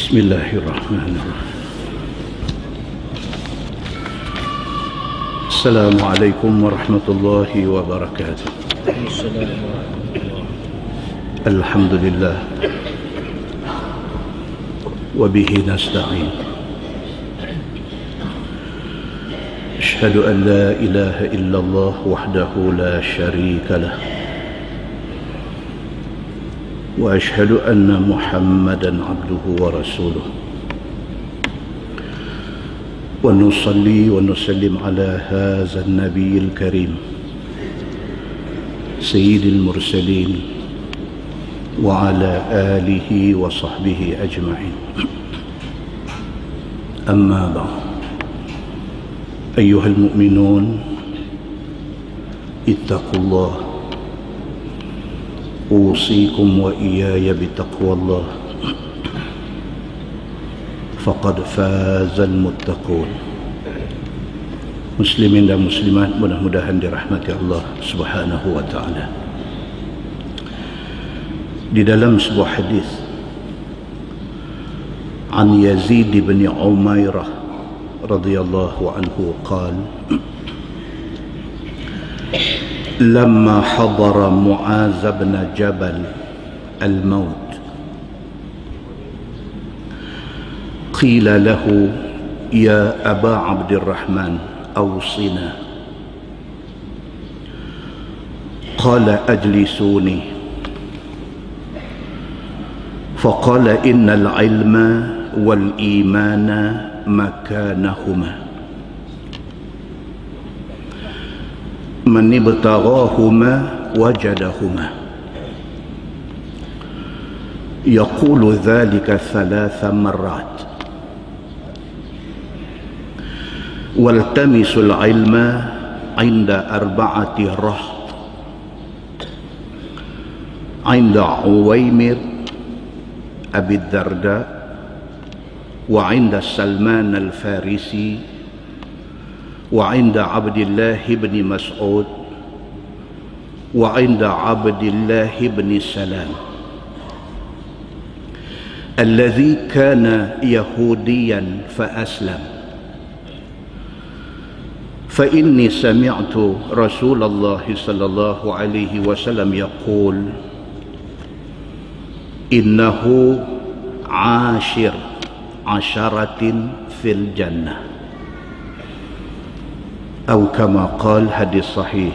Bismillahirrahmanirrahim. Assalamualaikum warahmatullahi wabarakatuh. Alhamdulillah wa bihi nasta'in. Asyhadu an la ilaha illallah wahdahu la syarika lah. وأشهد أن محمدًا عبده ورسوله ونصلي ونسلم على هذا النبي الكريم سيد المرسلين وعلى آله وصحبه أجمعين. أما بعد، أيها المؤمنون اتقوا الله، أوصيكم وإياي بتقوى الله، فقد فاز المتقون. Muslimin dan muslimat, mudah-mudahan dirahmati Allah Subhanahu wa taala. Di dalam sebuah hadis an Yazid bin Umairah radhiyallahu anhu qala: لما حضر معاذ بن جبل الموت قيل له يا أبا عبد الرحمن أوصنا، قال أجلسوني، فقال إن العلم والإيمان مكانهما، من ابتغاهما وجدهما. يقول ذلك 3 مرات. والتمسوا العلم عند 4 رهط: عند عويمر أبي الدرداء، وعند سلمان الفارسي، وعند عبد الله بن مسعود، وعند عبد الله بن سلام الذي كان يهوديا فأسلم. فإني سمعت رسول الله صلى الله عليه وسلم يقول: إنه عاشر عشرة في الجنة، atau kama qal. Hadis sahih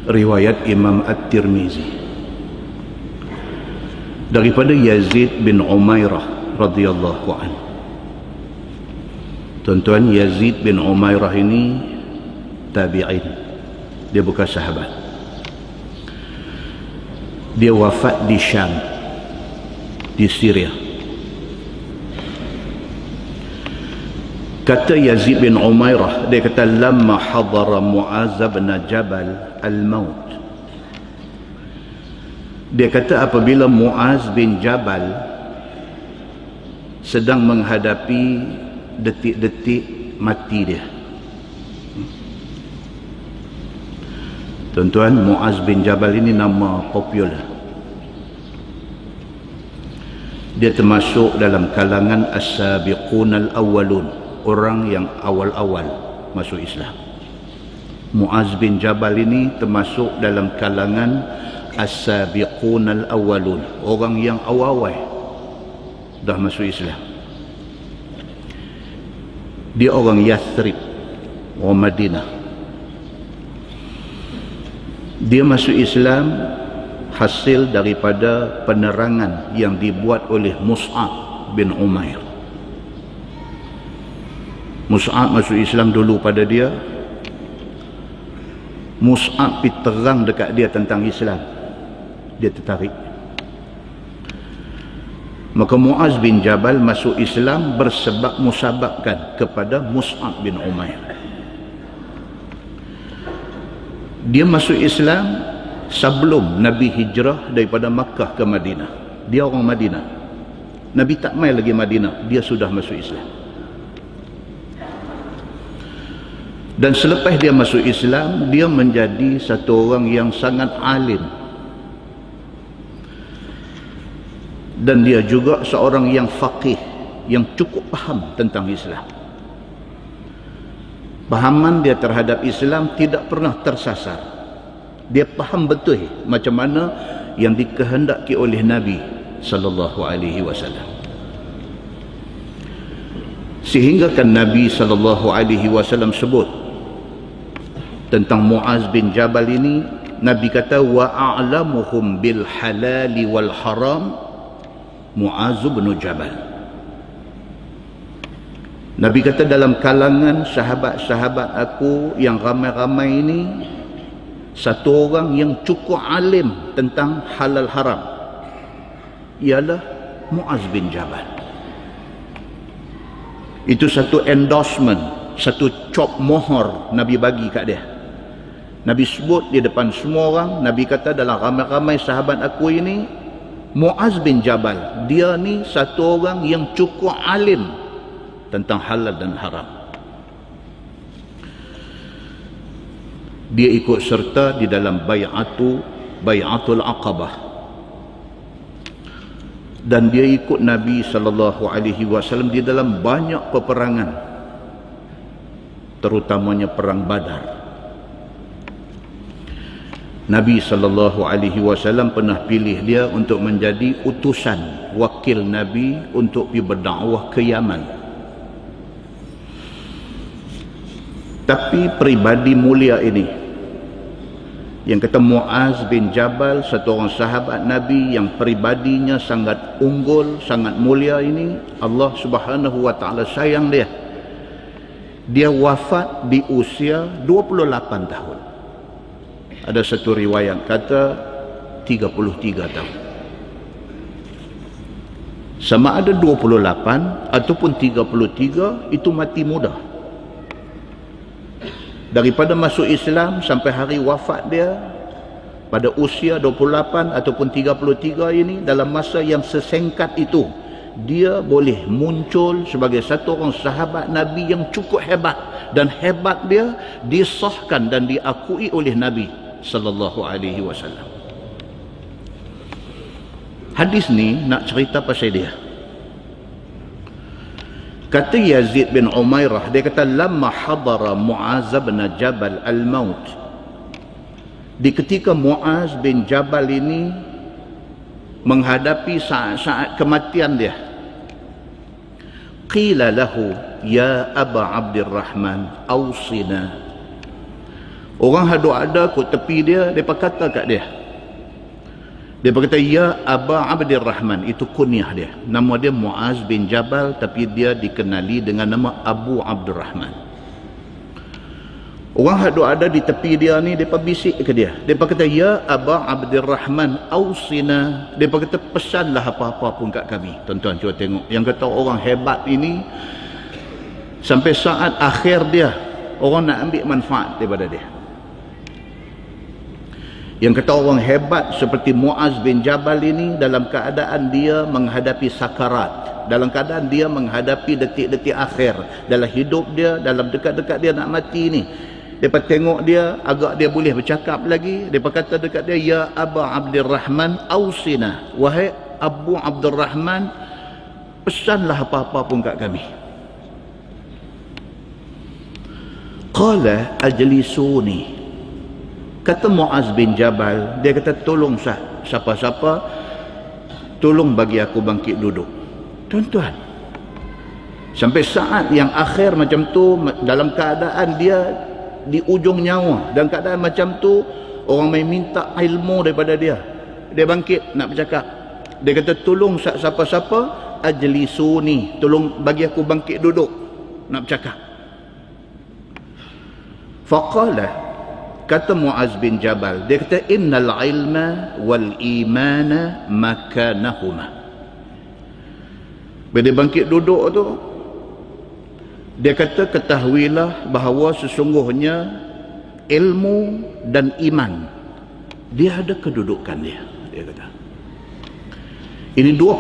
riwayat Imam At-Tirmizi daripada Yazid bin Umairah radhiyallahu anhu. Tuan-tuan, Yazid bin Umairah ini tabi'in, dia bukan sahabat. Dia wafat di Syam, di Syria. Kata Yazid bin Umairah, dia kata lamma hadara Mu'az bin Jabal al-maut. Dia kata apabila Mu'az bin Jabal sedang menghadapi detik-detik mati dia. Tuan-tuan, Mu'az bin Jabal ini nama popular. Dia termasuk dalam kalangan as-sabiqun al-awwalun, orang yang awal-awal masuk Islam. Mu'az bin Jabal ini termasuk dalam kalangan as-sabiqun al-awwalun, orang yang awal-awal dah masuk Islam. Dia orang Yathrib, orang Madinah. Dia masuk Islam hasil daripada penerangan yang dibuat oleh Mus'ab bin Umair. Mus'ab masuk Islam dulu pada dia. Mus'ab pergi terang dekat dia tentang Islam, dia tertarik. Maka Mu'az bin Jabal masuk Islam bersebab musababkan kepada Mus'ab bin Umair. Dia masuk Islam sebelum Nabi hijrah daripada Makkah ke Madinah. Dia orang Madinah. Nabi tak mai lagi Madinah, dia sudah masuk Islam. Dan selepas dia masuk Islam, dia menjadi satu orang yang sangat alim. Dan dia juga seorang yang faqih, yang cukup faham tentang Islam. Pahaman dia terhadap Islam tidak pernah tersasar. Dia faham betul macam mana yang dikehendaki oleh Nabi sallallahu alaihi wasallam. Sehingga kan Nabi sallallahu alaihi wasallam sebut tentang Muaz bin Jabal ini, Nabi kata wa a'lamuhum bil halali wal haram Muaz bin Jabal. Nabi kata dalam kalangan sahabat-sahabat aku yang ramai-ramai ini, satu orang yang cukup alim tentang halal haram ialah Muaz bin Jabal. Itu satu endorsement, satu cop mohor Nabi bagi kat dia. Nabi sebut di depan semua orang, Nabi kata dalam ramai-ramai sahabat aku ini, Muaz bin Jabal, dia ni satu orang yang cukup alim tentang halal dan haram. Dia ikut serta di dalam Bai'atul Aqabah, dan dia ikut Nabi sallallahu alaihi wasallam di dalam banyak peperangan, terutamanya perang Badar. Nabi sallallahu alaihi wasallam pernah pilih dia untuk menjadi utusan wakil Nabi untuk pergi berdakwah ke Yaman. Tapi pribadi mulia ini, yang kata Muaz bin Jabal, satu orang sahabat Nabi yang pribadinya sangat unggul, sangat mulia ini, Allah Subhanahu wa taala sayang dia. Dia wafat di usia 28 tahun. Ada satu riwayat kata 33 tahun. Sama ada 28 ataupun 33, itu mati muda. Daripada masuk Islam sampai hari wafat dia pada usia 28 ataupun 33 ini, dalam masa yang sesingkat itu, dia boleh muncul sebagai satu orang sahabat Nabi yang cukup hebat, dan hebat dia disahkan dan diakui oleh Nabi sallallahu alaihi wasallam. Hadis ni nak cerita pasal dia. Kata Yazid bin Umairah, dia kata lamma hadara Muaz bin Jabal al-maut, di ketika Muaz bin Jabal ini menghadapi saat-saat kematian dia, qila lahu ya Aba Abdurrahman awsina. Orang ada kat tepi dia, depa kata kat dia, dia berkata ya Aba Abdurrahman, itu kunyah dia. Nama dia Muaz bin Jabal, tapi dia dikenali dengan nama Abu Abdurrahman. Orang ada di tepi dia ni, depa bisik ke dia. Depa kata ya Aba Abdurrahman awsina. Depa kata pesanlah apa-apa pun kat kami. Tuan-tuan cuba tengok, yang kata orang hebat ini sampai saat akhir dia orang nak ambil manfaat daripada dia. Yang kata orang hebat seperti Muaz bin Jabal ini, dalam keadaan dia menghadapi sakarat, dalam keadaan dia menghadapi detik-detik akhir dalam hidup dia, dalam dekat-dekat dia nak mati ni, depa tengok dia agak dia boleh bercakap lagi, depa kata dekat dia ya Aba Abdurrahman awsina, wahai Abu Abdurrahman, pesanlah apa-apa pun kat kami. Qala ajlisuni. Kata Muaz bin Jabal, dia kata tolong siapa-siapa, tolong bagi aku bangkit duduk. Tuan-tuan, sampai saat yang akhir macam tu, dalam keadaan dia di ujung nyawa, dalam keadaan macam tu, orang main minta ilmu daripada dia, dia bangkit nak bercakap. Dia kata tolong siapa-siapa, ajlisuni, tolong bagi aku bangkit duduk nak bercakap. Faqala, kata Muaz bin Jabal, dia kata innal ilma wal imana makanahuma. Bila dia bangkit duduk tu, dia kata ketahuilah bahawa sesungguhnya ilmu dan iman dia ada kedudukan dia. Dia kata ini dua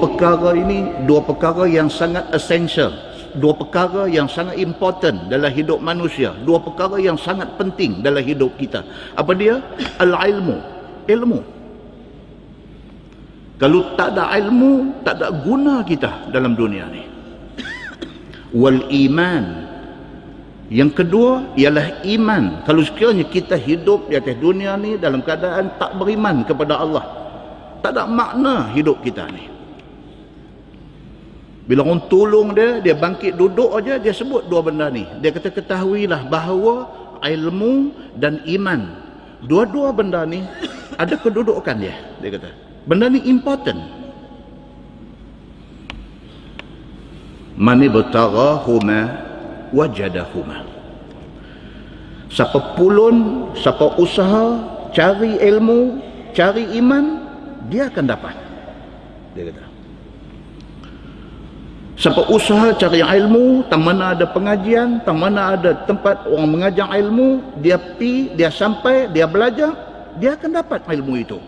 perkara yang sangat essential, dua perkara yang sangat important dalam hidup manusia, dua perkara yang sangat penting dalam hidup kita. Apa dia? Al-ilmu, ilmu. Kalau tak ada ilmu, tak ada guna kita dalam dunia ni. Wal iman, yang kedua ialah iman. Kalau sekiranya kita hidup di atas dunia ni dalam keadaan tak beriman kepada Allah, tak ada makna hidup kita ni. Bila orang tolong dia bangkit duduk aja, dia sebut dua benda ni. Dia kata, ketahuilah bahawa ilmu dan iman, dua-dua benda ni ada kedudukan dia. Dia kata, benda ni important. Man ibtaghahuma wajadahuma. Siapa pulun, siapa usaha cari ilmu, cari iman, dia akan dapat. Dia kata, siapa usaha cari ilmu, tang mana ada pengajian, tang mana ada tempat orang mengajar ilmu, dia pi, dia sampai, dia belajar, dia akan dapat ilmu itu.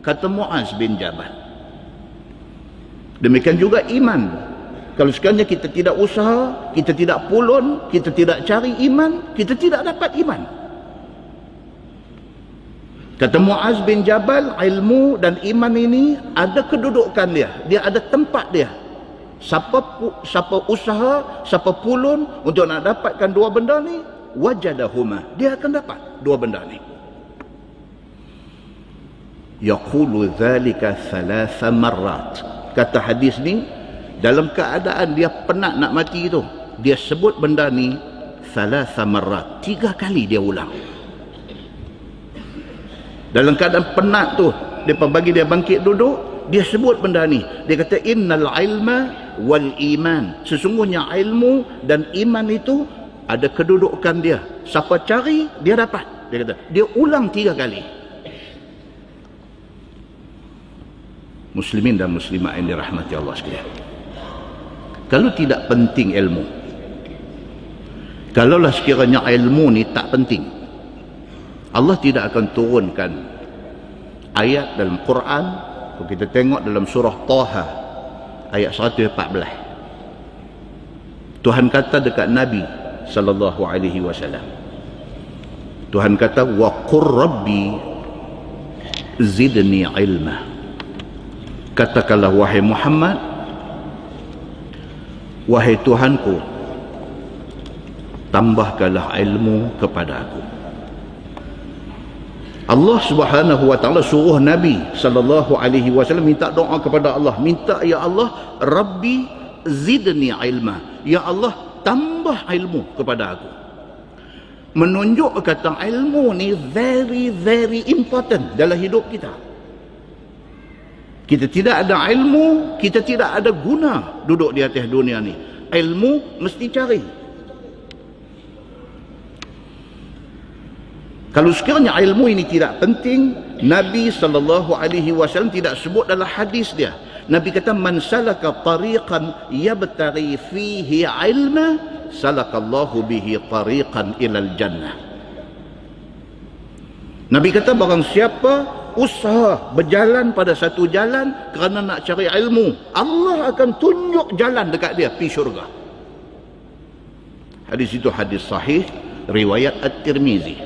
Kata Muaz bin Jabal. Demikian juga iman. Kalau sekiranya kita tidak usaha, kita tidak pulun, kita tidak cari iman, kita tidak dapat iman. Kata Muaz bin Jabal, ilmu dan iman ini ada kedudukan dia. Dia ada tempat dia. Siapa usaha, siapa pulun untuk nak dapatkan dua benda ni, wajadahuma, dia akan dapat dua benda ni. Yaqulu dhalika thalatha marrat. Kata hadis ni, dalam keadaan dia penat nak mati tu, dia sebut benda ni thalatha marrat, 3 kali dia ulang. Dalam keadaan penat tu, dia bagi dia bangkit duduk, dia sebut benda ni. Dia kata, innal ilma wal iman, sesungguhnya ilmu dan iman itu ada kedudukan dia. Siapa cari, dia dapat. Dia kata, dia ulang 3 kali. Muslimin dan muslimat yang dirahmati Allah sekalian, kalau tidak penting ilmu, kalaulah sekiranya ilmu ni tak penting, Allah tidak akan turunkan ayat dalam Quran. Kalau kita tengok dalam surah Taha ayat 114, Tuhan kata dekat Nabi sallallahu alaihi wasallam, Tuhan kata, wa qur rabbi zidni ilma. Katakanlah wahai Muhammad, wahai Tuhanku, tambahkanlah ilmu kepada aku. Allah Subhanahu wa taala suruh Nabi sallallahu alaihi wasallam minta doa kepada Allah, minta, ya Allah, Rabbi zidni ilma, ya Allah, tambah ilmu kepada aku. Menunjuk kata ilmu ni very very important dalam hidup kita. Kita tidak ada ilmu, kita tidak ada guna duduk di atas dunia ni. Ilmu mesti cari. Kalau sekiranya ilmu ini tidak penting, Nabi SAW tidak sebut dalam hadis dia. Nabi kata, man salaka tariqan yabtaghi fihi ilma, salakallahu bihi tariqan ilal jannah. Nabi kata, barang siapa usaha berjalan pada satu jalan kerana nak cari ilmu, Allah akan tunjuk jalan dekat dia pergi syurga. Hadis itu hadis sahih riwayat At-Tirmizi.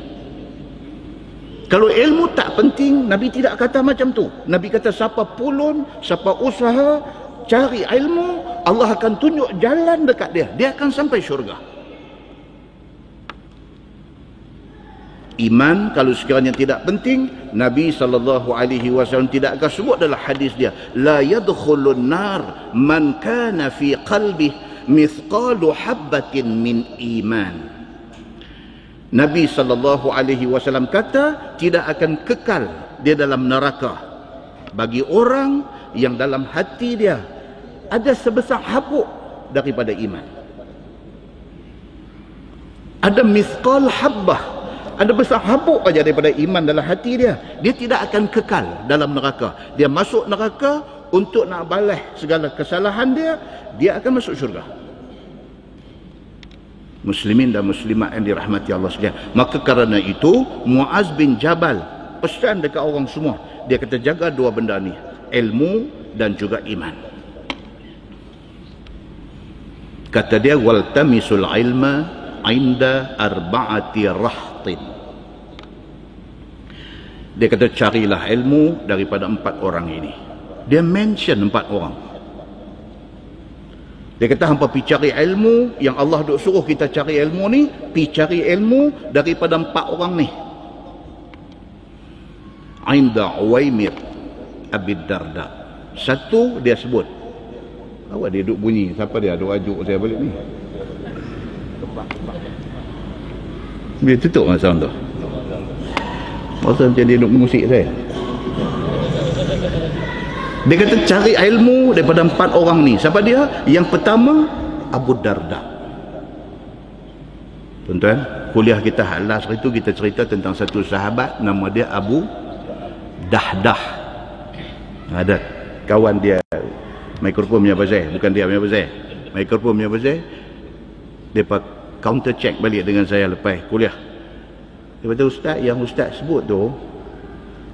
Kalau ilmu tak penting, Nabi tidak kata macam tu. Nabi kata, siapa pulun, siapa usaha cari ilmu, Allah akan tunjuk jalan dekat dia, dia akan sampai syurga. Iman kalau sekiranya tidak penting, Nabi SAW tidak akan sebut dalam hadis dia, la yadkhulun nar man kana fi qalbi mithqalu habbatin min iman. Nabi SAW kata, tidak akan kekal dia dalam neraka bagi orang yang dalam hati dia ada sebesar habuk daripada iman. Ada mithqal habbah, ada besar habuk aja daripada iman dalam hati dia, dia tidak akan kekal dalam neraka. Dia masuk neraka untuk nak balas segala kesalahan dia, dia akan masuk syurga. Muslimin dan muslimat yang dirahmati Allah sekalian, maka kerana itu Muaz bin Jabal pesan dekat orang semua, dia kata, jaga dua benda ni, ilmu dan juga iman. Kata dia, waltamisul ilma inda arba'ati rahtin. Dia kata, carilah ilmu daripada 4 orang ini. Dia mention 4 orang. Dia kata hampa pergi cari ilmu, yang Allah duk suruh kita cari ilmu ni, pergi cari ilmu daripada 4 orang ni. Inda Uwaimir Abi Darda. Satu dia sebut. Awak dia duk bunyi, siapa dia duk ajuk saya balik ni? Dia tutup masa tu. Masa macam dia duk musik saya. Dia kata cari ilmu daripada 4 orang ni. Siapa dia? Yang pertama Abu Darda. Tuan-tuan, kuliah kita halas itu kita cerita tentang satu sahabat nama dia Abu Dahdah. Ada kawan dia mikrofon punya pasal, bukan dia punya pasal. Mikrofon punya pasal. Dia counter check balik dengan saya lepas kuliah. Dia kata, ustaz, yang ustaz sebut tu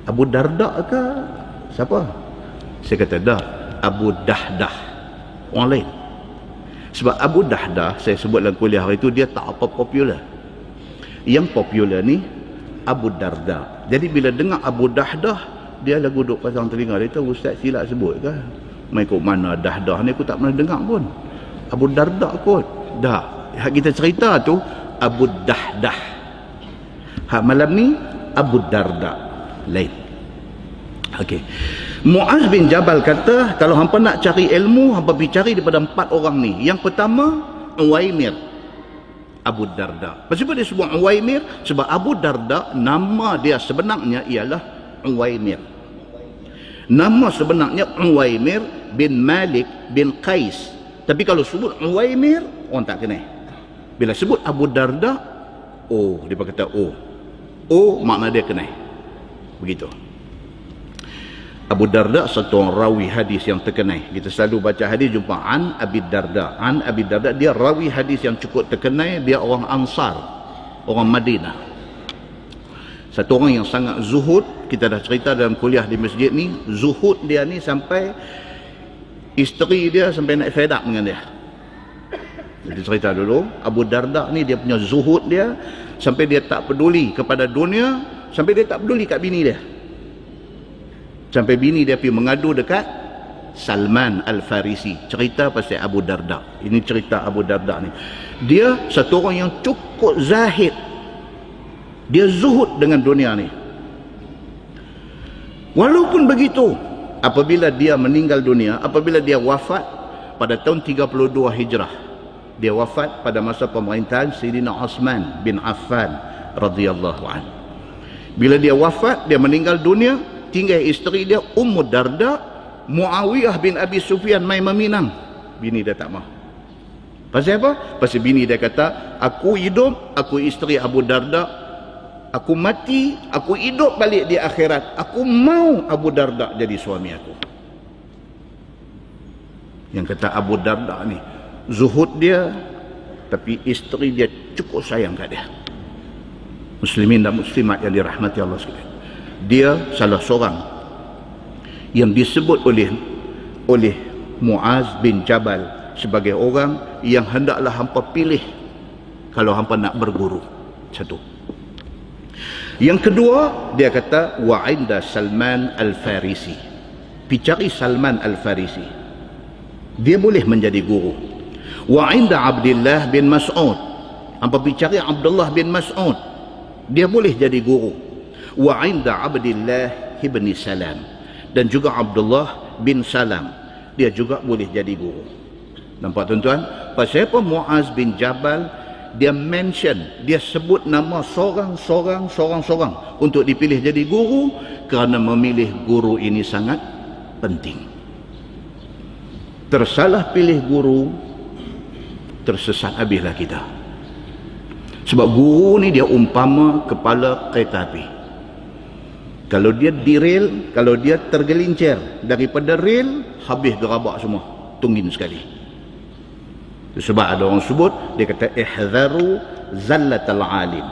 Abu Darda ke siapa? Saya kata, dah, Abu Dahdah, orang lain. Sebab Abu Dahdah, saya sebut dalam kuliah hari itu, dia tak apa popular. Yang popular ni Abu Darda. Jadi bila dengar Abu Dahdah, dia lagu duduk pasang telinga. Dia tahu, ustaz silap sebut ke? Mai kok mana Dahdah ni, aku tak pernah dengar pun. Abu Darda kot. Dah, hak kita cerita tu Abu Dahdah. Hak malam ni Abu Darda lain. Okey. Muaz bin Jabal kata, kalau hampa nak cari ilmu, hampa pergi cari daripada 4 orang ni. Yang pertama Uwaimir Abu Darda. Kenapa dia sebut Uwaimir? Sebab Abu Darda nama dia sebenarnya ialah Uwaimir. Nama sebenarnya Uwaimir bin Malik bin Qais. Tapi kalau sebut Uwaimir, orang tak kenal. Bila sebut Abu Darda, oh, dia kata oh. Oh, makna dia kenal. Begitu. Abu Darda satu orang rawi hadis yang terkenal. Kita selalu baca hadis jumpa an Abi Darda. An Abi Darda, dia rawi hadis yang cukup terkenal. Dia orang Ansar, orang Madinah. Satu orang yang sangat zuhud. Kita dah cerita dalam kuliah di masjid ni, zuhud dia ni sampai isteri dia sampai nak fed up dengan dia. Jadi cerita dulu, Abu Darda ni dia punya zuhud dia sampai dia tak peduli kepada dunia, sampai dia tak peduli kat bini dia. Sampai bini dia pergi mengadu dekat Salman Al-Farisi. Cerita pasal Abu Darda. Ini cerita Abu Darda ni. Dia satu orang yang cukup zahid. Dia zuhud dengan dunia ni. Walaupun begitu, apabila dia meninggal dunia, apabila dia wafat pada tahun 32 Hijrah. Dia wafat pada masa pemerintahan Sayyidina Uthman bin Affan radhiyallahu anhu. Bila dia wafat, dia meninggal dunia, tinggal isteri dia Ummu Darda. Muawiyah bin Abi Sufyan mai meminang, bini dia tak mau. Pasal apa? Pasal bini dia kata, aku hidup, aku isteri Abu Darda, aku mati, aku hidup balik di akhirat, aku mau Abu Darda jadi suami aku. Yang kata Abu Darda ni zuhud dia, tapi isteri dia cukup sayang kat dia. Muslimin dan muslimat yang dirahmati Allah sekalian, dia salah seorang yang disebut oleh Muaz bin Jabal sebagai orang yang hendaklah hampa pilih kalau hampa nak berguru. Satu. Yang kedua, dia kata wa inda Salman Al-Farisi. Pergi cari Salman Al-Farisi, dia boleh menjadi guru. Wa inda Abdullah bin Mas'ud. Hampa pergi cari Abdullah bin Mas'ud, dia boleh jadi guru. Wa inda Abdullah ibn Salam, dan juga Abdullah bin Salam, dia juga boleh jadi guru. Nampak tuan-tuan? Pasal apa Muaz bin Jabal dia mention, dia sebut nama seorang untuk dipilih jadi guru? Kerana memilih guru ini sangat penting. Tersalah pilih guru, tersesat habislah kita. Sebab guru ni dia umpama kepala kereta api. Kalau dia derail, kalau dia tergelincir daripada rel, habis gerabak semua, tunggin sekali. Sebab ada orang sebut, dia kata ihzaru zallatal alim.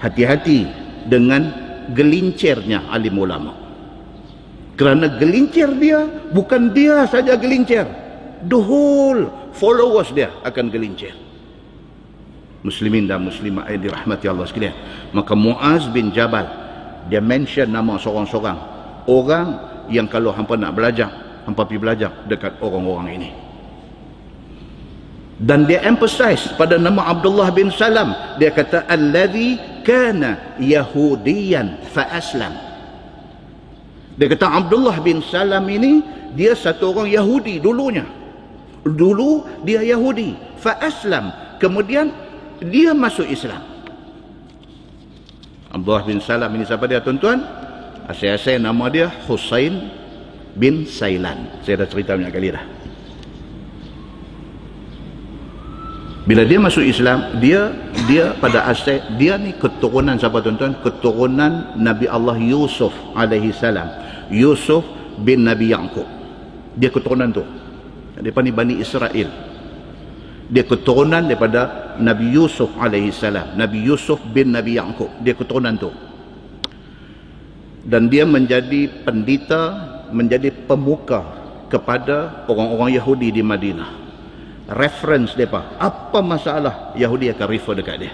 Hati-hati dengan gelincirnya alim ulama. Kerana gelincir dia, bukan dia saja gelincir, the whole followers dia akan gelincir. Muslimin dan muslimat yang dirahmati Allah sekalian, maka Muaz bin Jabal dia mention nama seorang-seorang orang yang kalau hampa nak belajar, hampa pergi belajar dekat orang-orang ini. Dan dia emphasize pada nama Abdullah bin Salam, dia kata alladhi kana yahudiyan fa aslam. Dia kata Abdullah bin Salam ini dia satu orang Yahudi dulunya. Dulu dia Yahudi, fa aslam, kemudian dia masuk Islam. Abdullah bin Salam ini siapa dia tuan-tuan? Asal-asal nama dia Husain bin Sailan. Saya dah cerita banyak kali dah. Bila dia masuk Islam, dia pada asal dia ni keturunan siapa tuan-tuan? Keturunan Nabi Allah Yusuf alaihi salam. Yusuf bin Nabi Yaqub. Dia keturunan tu. Dia ni Bani Israel. Dia keturunan daripada Nabi Yusuf alaihi salam. Nabi Yusuf bin Nabi Yaqub. Dia keturunan tu. Dan dia menjadi pendeta, menjadi pemuka kepada orang-orang Yahudi di Madinah. Reference mereka, apa masalah Yahudi akan refer dekat dia.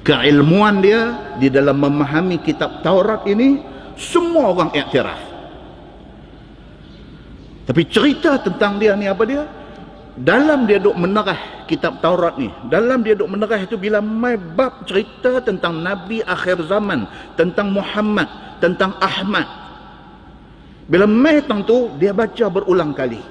Keilmuan dia di dalam memahami kitab Taurat ini semua orang iktiraf. Tapi cerita tentang dia ni apa dia? Dalam dia duk menerah kitab Taurat ni, dalam dia duk menerah itu bila mai bab cerita tentang Nabi akhir zaman, tentang Muhammad, tentang Ahmad. Bila mai tentang tu dia baca berulang kali.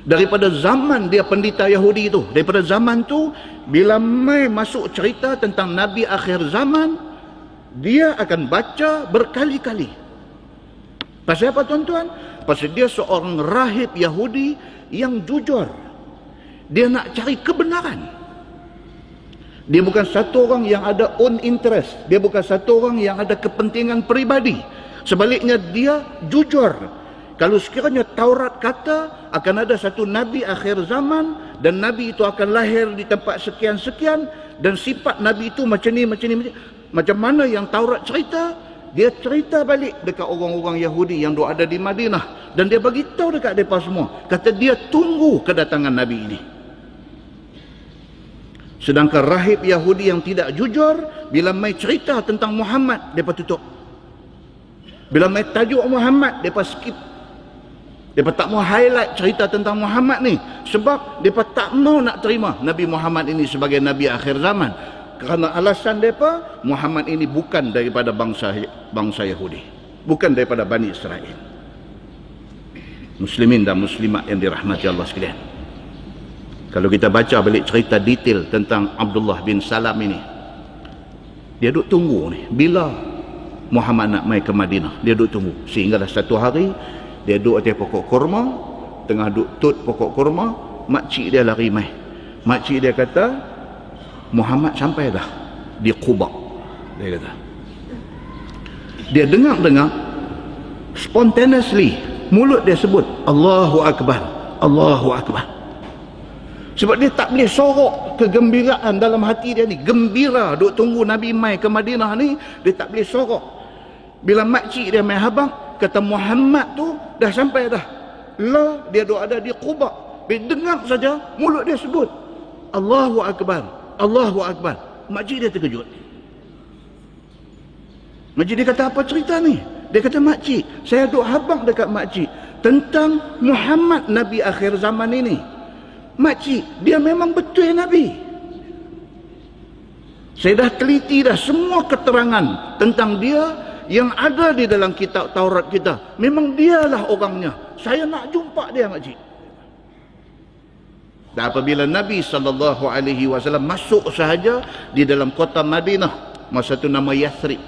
Daripada zaman dia pendeta Yahudi itu, daripada zaman tu bila mai masuk cerita tentang Nabi akhir zaman, dia akan baca berkali-kali. Pasal apa tuan-tuan? Pasal dia seorang rahib Yahudi yang jujur. Dia nak cari kebenaran. Dia bukan satu orang yang ada own interest. Dia bukan satu orang yang ada kepentingan peribadi. Sebaliknya dia jujur. Kalau sekiranya Taurat kata akan ada satu Nabi akhir zaman dan Nabi itu akan lahir di tempat sekian-sekian dan sifat Nabi itu macam ni, macam ni, macam mana yang Taurat cerita, dia cerita balik dekat orang-orang Yahudi yang ada di Madinah dan dia bagi tahu dekat mereka semua. Kata dia tunggu kedatangan Nabi ini. Sedangkan rahib Yahudi yang tidak jujur, bila mai cerita tentang Muhammad, mereka tutup. Bila mai tajuk Muhammad, mereka skip. Mereka tak mau highlight cerita tentang Muhammad ni. Sebab mereka tak mau nak terima Nabi Muhammad ini sebagai Nabi akhir zaman. Kerana alasan mereka, Muhammad ini bukan daripada bangsa Yahudi. Bukan daripada Bani Israel. Muslimin dan muslimat yang dirahmati Allah sekalian. Kalau kita baca balik cerita detail tentang Abdullah bin Salam ini, dia duduk tunggu ni. Bila Muhammad nak mai ke Madinah, dia duduk tunggu. Sehinggalah satu hari, dia duduk atas pokok kurma, tengah duduk tut pokok kurma, makcik dia lari mai. Makcik dia kata, Muhammad sampai dah di Quba. Dia kata. Dia dengar-dengar, spontaneously, mulut dia sebut, Allahu Akbar, Allahu Akbar. Sebab dia tak boleh sorok kegembiraan dalam hati dia ni. Gembira duk tunggu Nabi mai ke Madinah ni, dia tak boleh sorok. Bila makcik dia mai habang, kata Muhammad tu dah sampai dah. Lah dia duk ada di Quba. Dia dengar saja mulut dia sebut Allahu Akbar, Allahu Akbar. Makcik dia terkejut. Makcik dia kata, apa cerita ni? Dia kata, makcik, saya duk habang dekat makcik tentang Muhammad Nabi akhir zaman ini. Makcik, dia memang betul Nabi. Saya dah teliti dah semua keterangan tentang dia yang ada di dalam kitab Taurat kita. Memang dialah orangnya. Saya nak jumpa dia, makcik. Dan apabila Nabi SAW masuk sahaja di dalam kota Madinah, masa itu nama Yathrib,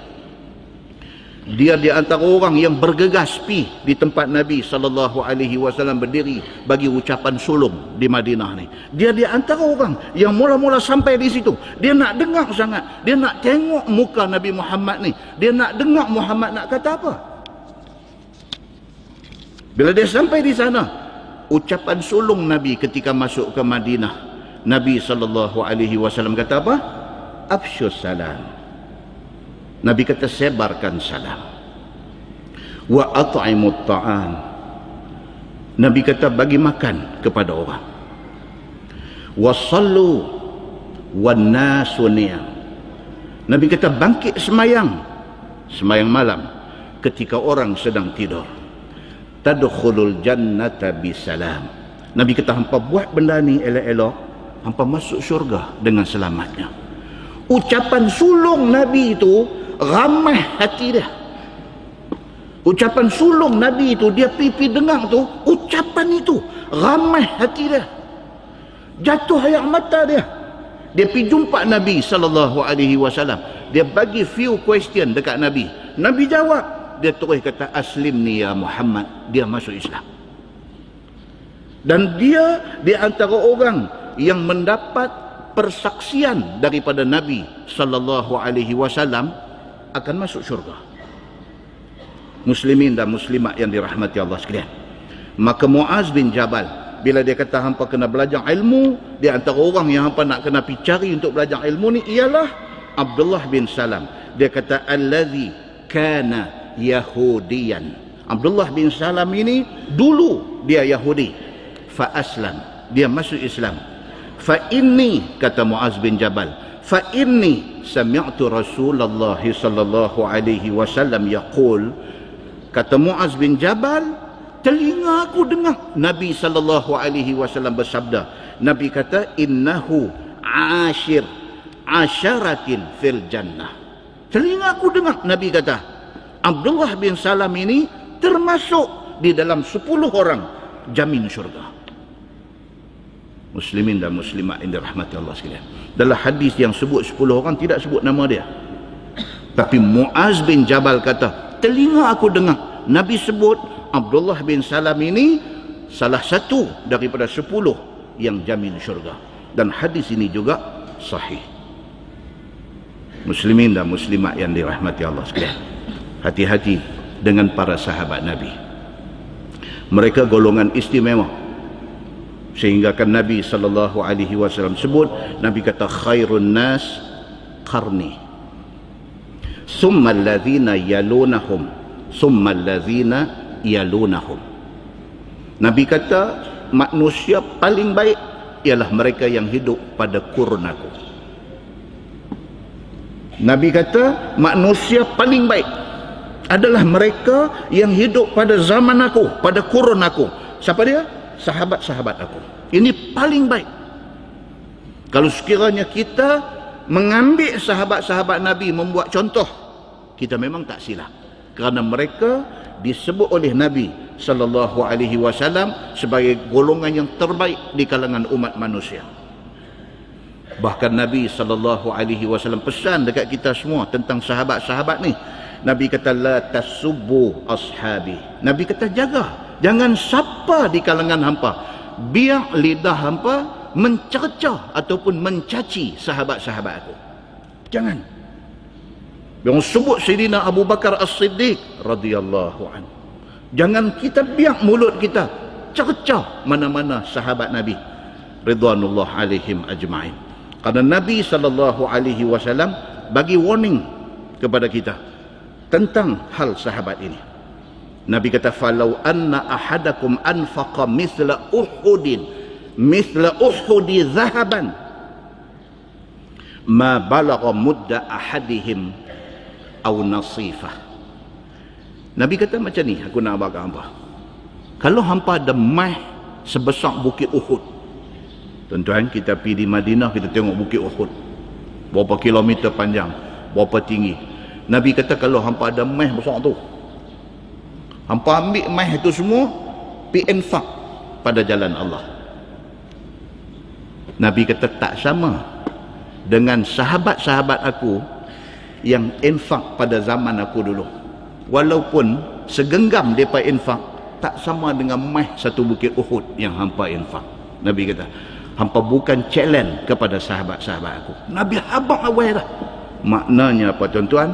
dia di antara orang yang bergegas pi di tempat Nabi SAW berdiri bagi ucapan sulung di Madinah ni. Dia di antara orang yang mula-mula sampai di situ. Dia nak dengar sangat. Dia nak tengok muka Nabi Muhammad ni. Dia nak dengar Muhammad nak kata apa. Bila dia sampai di sana, ucapan sulung Nabi ketika masuk ke Madinah, Nabi SAW kata apa? Afsyus salam. Nabi kata, sebarkan salam. Wa at'imut ta'am. Nabi kata, bagi makan kepada orang. Wa sallu wan nasu niyam. Nabi kata, bangkit semayang malam. ketika orang sedang tidur. Tadkhulul jannata bisalam. Nabi kata hampa buat benda ni elok-elok, hampa masuk syurga dengan selamatnya. Ucapan sulung Nabi itu ramai hati dia. Ucapan sulung Nabi itu, dia pipi dengar tu, ucapan itu ramai hati dia. Jatuh air mata dia. Dia pergi jumpa Nabi SAW. Dia bagi few question dekat Nabi. Nabi jawab. Dia terus kata, aslimni ya Muhammad. Dia masuk Islam. Dan dia di antara orang yang mendapat persaksian daripada Nabi SAW akan masuk syurga. Muslimin dan muslimat yang dirahmati Allah sekalian. Maka Muaz bin Jabal, bila dia kata hampa kena belajar ilmu, di antara orang yang hampa nak kena pergi cari untuk belajar ilmu ni ialah Abdullah bin Salam. Dia kata allazi kana yahudiyan. Abdullah bin Salam ini dulu dia Yahudi. Fa aslam, dia masuk Islam. Fa inni, kata Muaz bin Jabal, fa inni sami'tu Rasulullah sallallahu alaihi wasallam yaqul, kata Muaz bin Jabal, telinga aku dengar Nabi sallallahu alaihi wasallam bersabda. Nabi kata, innahu asharatin fil jannah. Telinga aku dengar Nabi kata, Abdullah bin Salam ini termasuk di dalam 10 orang jamin syurga. Muslimin dan muslimat yang dirahmati Allah sekalian. Dalam hadis yang sebut 10 orang, tidak sebut nama dia. Tapi Muaz bin Jabal kata, telinga aku dengar Nabi sebut Abdullah bin Salam ini salah satu daripada 10 yang jamin syurga. Dan hadis ini juga sahih. Muslimin dan muslimat yang dirahmati Allah sekalian, hati-hati dengan para sahabat Nabi. Mereka golongan istimewa, sehingga kan Nabi SAW sebut, Nabi kata khairun nas qarni summa alladhina yalunahum summa alladhina yalunahum. Nabi kata manusia paling baik ialah mereka yang hidup pada kurun aku. Nabi kata manusia paling baik adalah mereka yang hidup pada zaman aku, pada kurun aku. Siapa dia? Sahabat-sahabat aku. Ini paling baik. Kalau sekiranya kita mengambil sahabat-sahabat Nabi membuat contoh, kita memang tak silap. Kerana mereka disebut oleh Nabi SAW sebagai golongan yang terbaik di kalangan umat manusia. Bahkan Nabi SAW pesan dekat kita semua tentang sahabat-sahabat ni. Nabi kata la tasubbu ashabi. Nabi kata jaga, jangan sapa di kalangan hampa, biar lidah hampa mencercah ataupun mencaci sahabat-sahabat aku. Jangan. Yang sebut Sayyidina Abu Bakar As-Siddiq radhiyallahu anhu, jangan kita biar mulut kita cercah mana-mana sahabat Nabi ridwanullah alaihim ajma'in. Karena Nabi SAW bagi warning kepada kita tentang hal sahabat ini. Nabi kata falau anna ahadakum anfaqa mithla uhudi zahaban ma balagha mudda ahadihim aw nasifah. Nabi kata macam ni, aku nak bagi hampa. Kalau hampa ada mai sebesar bukit Uhud. Tuan-tuan, kita pergi di Madinah, kita tengok bukit Uhud. Berapa kilometer panjang, berapa tinggi. Nabi kata kalau hampa ada mai besar tu, hampa ambil mai itu semua, pi infak pada jalan Allah. Nabi kata tak sama dengan sahabat-sahabat aku yang infak pada zaman aku dulu. Walaupun segenggam mereka infak, tak sama dengan mai satu bukit Uhud yang hampa infak. Nabi kata hampa bukan challenge kepada sahabat-sahabat aku. Nabi habaq awal dah. Maknanya apa tuan-tuan?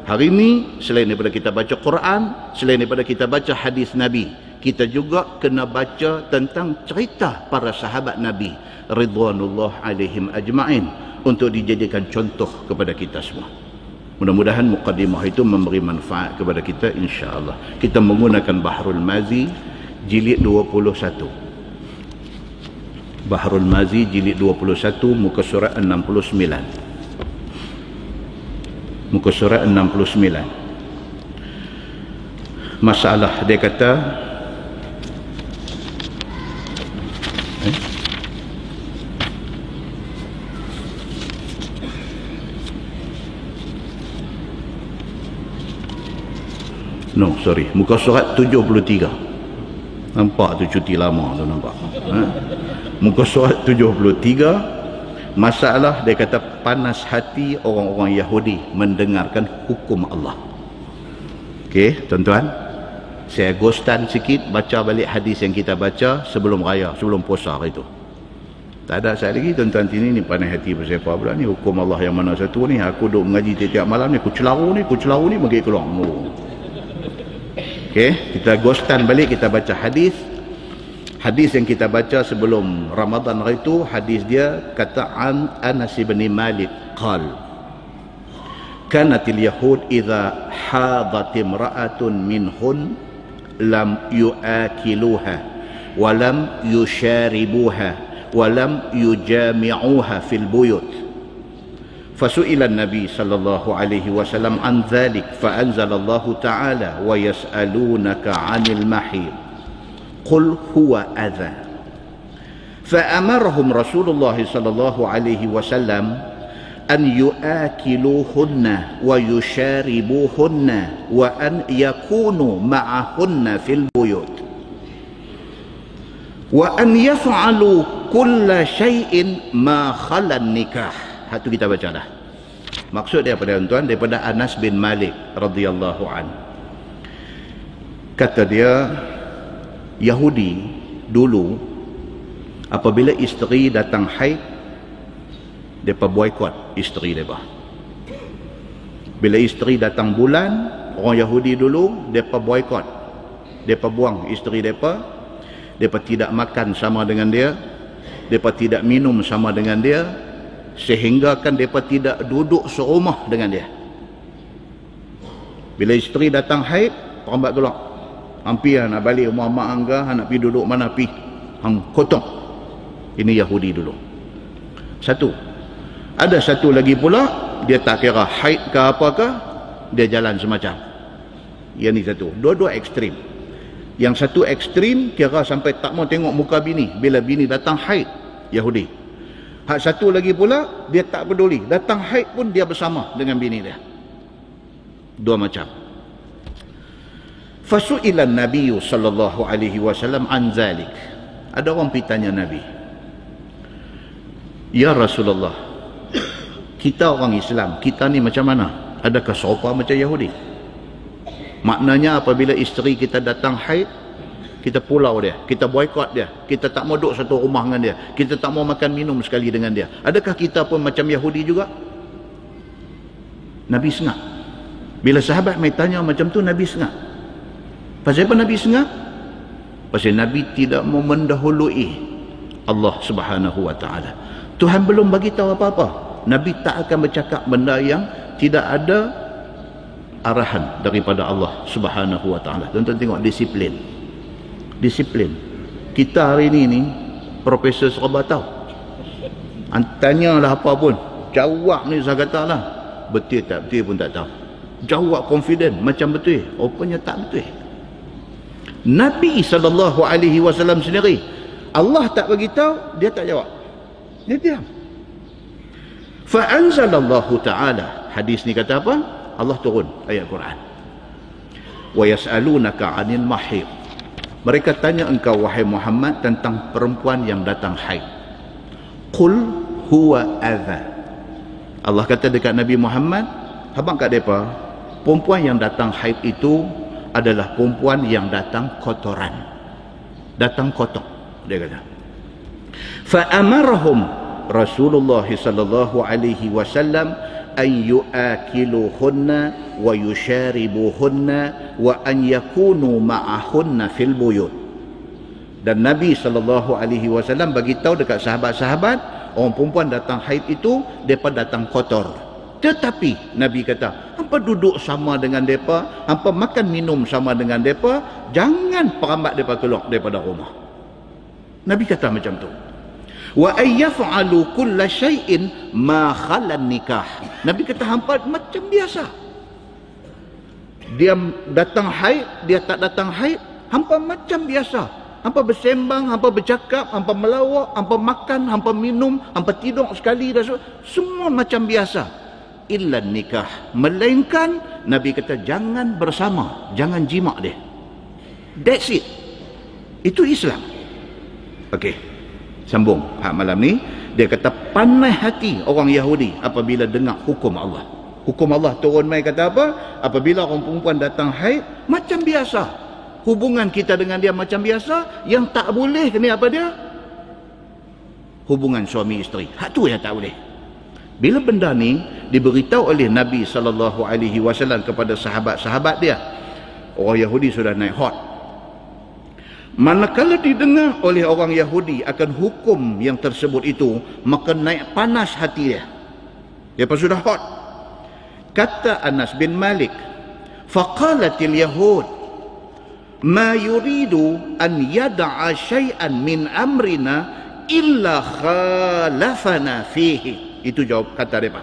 Hari ini selain daripada kita baca Quran, selain daripada kita baca hadis Nabi, kita juga kena baca tentang cerita para sahabat Nabi ridwanullah alaihim ajma'in untuk dijadikan contoh kepada kita semua. Mudah-mudahan muqaddimah itu memberi manfaat kepada kita insya-Allah. Kita menggunakan Bahrul Mazi jilid 21. Bahrul Mazi jilid 21 muka surat 69. Muka surat 69. Masalah dia kata muka surat 73. Nampak tu cuti lama tu, nampak muka surat 73. Masalah dia kata panas hati orang-orang Yahudi mendengarkan hukum Allah. Okey tuan-tuan, saya ghostan sikit, baca balik hadis yang kita baca sebelum raya, sebelum puasa hari tu. Tak ada saya lagi tuan-tuan ni panas hati pasal apa pula ni, hukum Allah yang mana satu ni. Aku duk mengaji tiap-tiap malam ni, aku celaru ni bagi keluar. Okey, kita ghostan balik, kita baca hadis. Hadis yang kita baca sebelum Ramadan hari itu, hadis dia kata an Anas bin Malik qal kanatil yahud idza hadat imra'atun minhun lam yuakiluha wa lam yusharibuha wa lam yujami'uha fil buyut. فسئل النبي صلى الله عليه وسلم عن ذلك فأنزل الله تعالى ويسألونك عن المحيض قل هو أذى فأمرهم رسول الله صلى الله عليه وسلم أن يؤكلوهن ويشاربوهن وأن يكونوا معهن في البيوت وأن يفعلوا كل شيء ما خلا النكاح. Itu kita baca dah. Maksud dia pada tuan, daripada Anas bin Malik radhiyallahu an. Kata dia, Yahudi dulu apabila isteri datang haid, depa boikot isteri depa. Bila isteri datang bulan, orang Yahudi dulu depa boikot. Depa buang isteri depa. Depa tidak makan sama dengan dia. Depa tidak minum sama dengan dia. Sehingga kan mereka tidak duduk serumah dengan dia. Bila isteri datang haid, perambat gelak, hampir nak balik rumah mak angga, nak pergi duduk mana pergi, hang kotong. Ini Yahudi dulu. Satu. Ada satu lagi pula, dia tak kira haid ke apakah, dia jalan semacam. Yang ni satu. Dua-dua ekstrim. Yang satu ekstrim kira sampai tak mau tengok muka bini bila bini datang haid, Yahudi. Hak satu lagi pula, dia tak peduli, datang haid pun dia bersama dengan bini dia. Dua macam. Fasu'ilan Nabi sallallahu alaihi wasallam an zalik. Ada orang pergi tanya Nabi, ya Rasulullah, kita orang Islam, kita ni macam mana? Adakah serupa macam Yahudi? Maknanya apabila isteri kita datang haid, kita pulau dia, kita boikot dia, kita tak mau duduk satu rumah dengan dia, kita tak mau makan minum sekali dengan dia. Adakah kita pun macam Yahudi juga? Nabi sengak. Bila sahabat mai tanya macam tu, Nabi sengak. Pasal apa Nabi sengak? Pasal Nabi tidak mau mendahului Allah Subhanahu wa taala. Tuhan belum bagi tahu apa-apa. Nabi tak akan bercakap benda yang tidak ada arahan daripada Allah Subhanahu wa taala. Tuan-tuan tengok disiplin. Disiplin. Kita hari ni profesor serba tahu. Tanyalah apa pun, jawab ni saya kata lah, betul tak betul pun tak tahu. Jawab confident macam betul, rupanya tak betul. Nabi SAW sendiri, Allah tak bagi tahu, dia tak jawab, dia diam. Fa anzalallahu ta'ala, hadis ni kata apa? Allah turun ayat Quran, wa yas'alunaka 'anil mahid. Mereka tanya engkau wahai Muhammad tentang perempuan yang datang haid. Qul huwa adha. Allah kata dekat Nabi Muhammad, habang kat depa, perempuan yang datang haid itu adalah perempuan yang datang kotoran. Datang kotor, dia kata. Fa amarahum Rasulullah sallallahu alaihi wasallam an yu'akiluhunna wa yusharibuhunna wa an yakunu ma'ahunna fil buyut. Dan Nabi SAW bagi tahu dekat sahabat-sahabat, orang perempuan datang haid itu depa datang kotor. Tetapi Nabi kata, hampa duduk sama dengan depa, hampa makan minum sama dengan depa, jangan perambat depa keluar daripada rumah. Nabi kata macam tu. Wa ayyaf'alu kulla syai'in ma khalan nikah. Nabi kata hampa macam biasa, Dia datang haid, dia tak datang haid, hampa macam biasa. Hampa bersembang, hampa bercakap, hampa melawak, hampa makan, hampa minum, hampa tidur sekali dah, semua macam biasa. Illa nikah, melainkan Nabi kata jangan bersama, jangan jima dia. That's it. Itu Islam. Okey, sambung hak malam ni. Dia kata pandai hati orang Yahudi apabila dengar hukum Allah. Hukum Allah turun mai kata apa? Apabila orang perempuan datang haid, macam biasa. Hubungan kita dengan dia macam biasa. Yang tak boleh ni apa dia? Hubungan suami isteri. Hak tu yang tak boleh. Bila benda ni diberitahu oleh Nabi SAW kepada sahabat-sahabat dia, orang Yahudi sudah naik hot. Manakala didengar oleh orang Yahudi akan hukum yang tersebut itu, maka naik panas hati dia. Dia pun sudah hot. Kata Anas bin Malik, faqalatil yahud ma yuridu an yada'a syai'an min amrina illa khalafana fihi. Itu jawab kata mereka.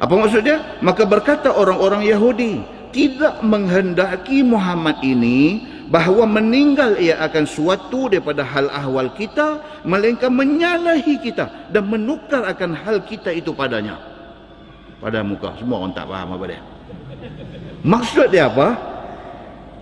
Apa maksudnya? Maka berkata orang-orang Yahudi, tidak menghendaki Muhammad ini bahawa meninggal ia akan suatu daripada hal ahwal kita, melainkan menyalahi kita dan menukar akan hal kita itu padanya. Pada muka semua orang tak faham apa dia. Maksud dia apa?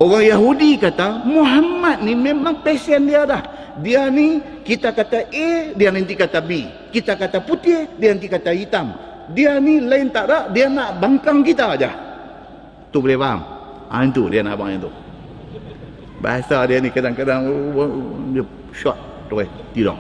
Orang Yahudi kata Muhammad ni memang pesen dia dah. Dia ni kita kata A, dia nanti kata B. Kita kata putih, dia nanti kata hitam. Dia ni lain tak ada, dia nak bangkang kita aja. Tu boleh faham? Itu dia nak abang itu. Bahasa dia ni kadang-kadang dia short terus tidur.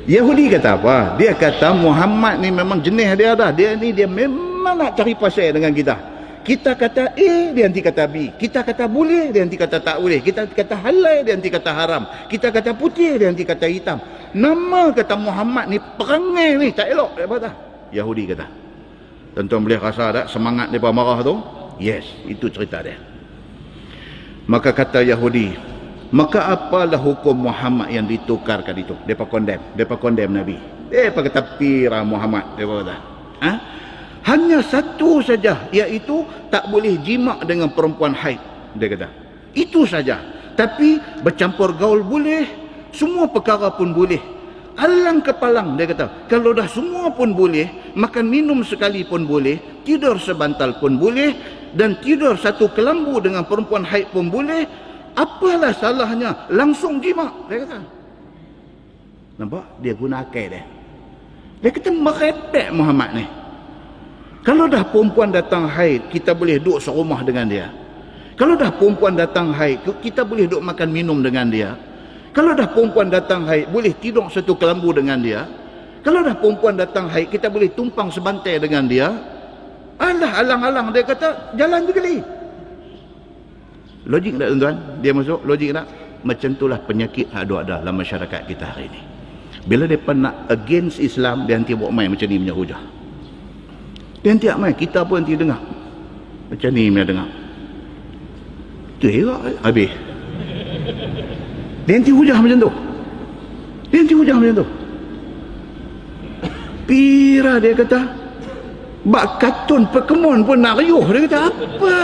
Yahudi kata apa? Dia kata Muhammad ni memang jenis dia dah. Dia ni dia memang nak cari pasal dengan kita. Kita kata A, dia nanti kata B. Kita kata boleh, dia nanti kata tak boleh. Kita kata halal, dia nanti kata haram. Kita kata putih, dia nanti kata hitam. Nama kata Muhammad ni perangai ni tak elok. Apa tak? Yahudi kata. Tuan-tuan boleh rasa tak semangat mereka marah tu? Yes, itu cerita dia. Maka kata Yahudi, maka apalah hukum Muhammad yang ditukarkan itu? Mereka condemn Nabi. Mereka kata pirah Muhammad. Mereka kata, hanya satu saja, iaitu tak boleh jima dengan perempuan haid. Dia kata, itu saja. Tapi bercampur gaul boleh, semua perkara pun boleh. Alang kepalang, dia kata, kalau dah semua pun boleh, makan minum sekali pun boleh, tidur sebantal pun boleh, dan tidur satu kelambu dengan perempuan haid pun boleh, apalah salahnya langsung jima, dia kata. Nampak? Dia guna akal dia. Dia kata merepek Muhammad ni. Kalau dah perempuan datang haid, kita boleh duduk serumah dengan dia. Kalau dah perempuan datang haid, kita boleh duduk makan minum dengan dia. Kalau dah perempuan datang haid, boleh tidur satu kelambu dengan dia. Kalau dah perempuan datang haid, kita boleh tumpang sebantai dengan dia. Alah, alang-alang, dia kata jalan tu kali. Logik tak tuan-tuan? Dia masuk logik tak? Macam itulah penyakit ada dalam masyarakat kita hari ini. Bila mereka nak against Islam, dia nanti buat main macam ni punya hujah. Dia nanti main, kita pun nanti dengar macam ni punya dengar. Itu herak habis. Dia nanti hujah macam tu. Dia nanti hujah macam tu. Pira dia kata, bak katun perkemon pun nak riuh. Dia kata apa?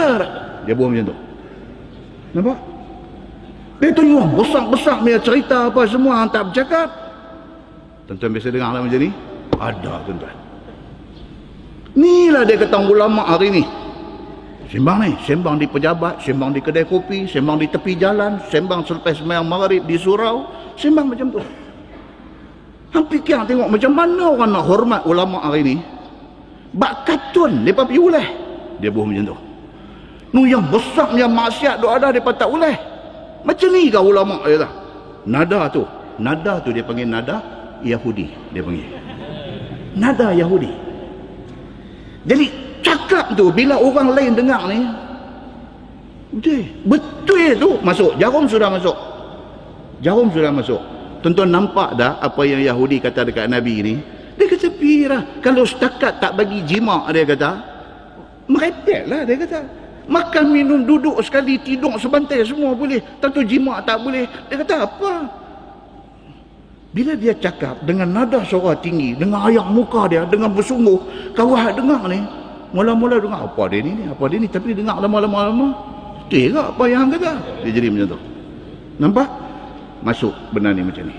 Dia buat macam tu. Nampak? Dia tunjuk besar-besar punya cerita apa semua yang tak bercakap. Tuan-tuan biasa dengar lah macam ni? Ada tuan-tuan. Inilah dia kata ulama hari ni. Sembang ni, sembang di pejabat, sembang di kedai kopi, sembang di tepi jalan, sembang selepas sembahyang maghrib di surau, sembang macam tu. Hampir kiang tengok macam mana orang nak hormat ulama hari ni. Bak katun depa pi ulah. Dia buh macam tu. Nu yang besar yang maksiat dok ada depa tak ulah. Macam ni kau ulama dia kata. Nada tu dia panggil nada Yahudi, dia panggil. Nada Yahudi. Jadi cakap tu bila orang lain dengar ni, betul tu masuk. Jarum sudah masuk. Tuan-tuan nampak dah apa yang Yahudi kata dekat Nabi ni? Dia kata pirah, kalau setakat tak bagi jima, dia kata merepek lah, dia kata. Makan, minum, duduk sekali, tidur sebantai semua boleh, tentu jima tak boleh. Dia kata apa? Bila dia cakap dengan nada suara tinggi, dengan ayak muka dia, dengan bersungguh, kau dengar ni, Mula-mula dengar apa dia ni, apa dia ni, tapi dengar lama-lama betul ke apa yang kata. Dia jadi macam tu. Nampak? Masuk benda ni macam ni.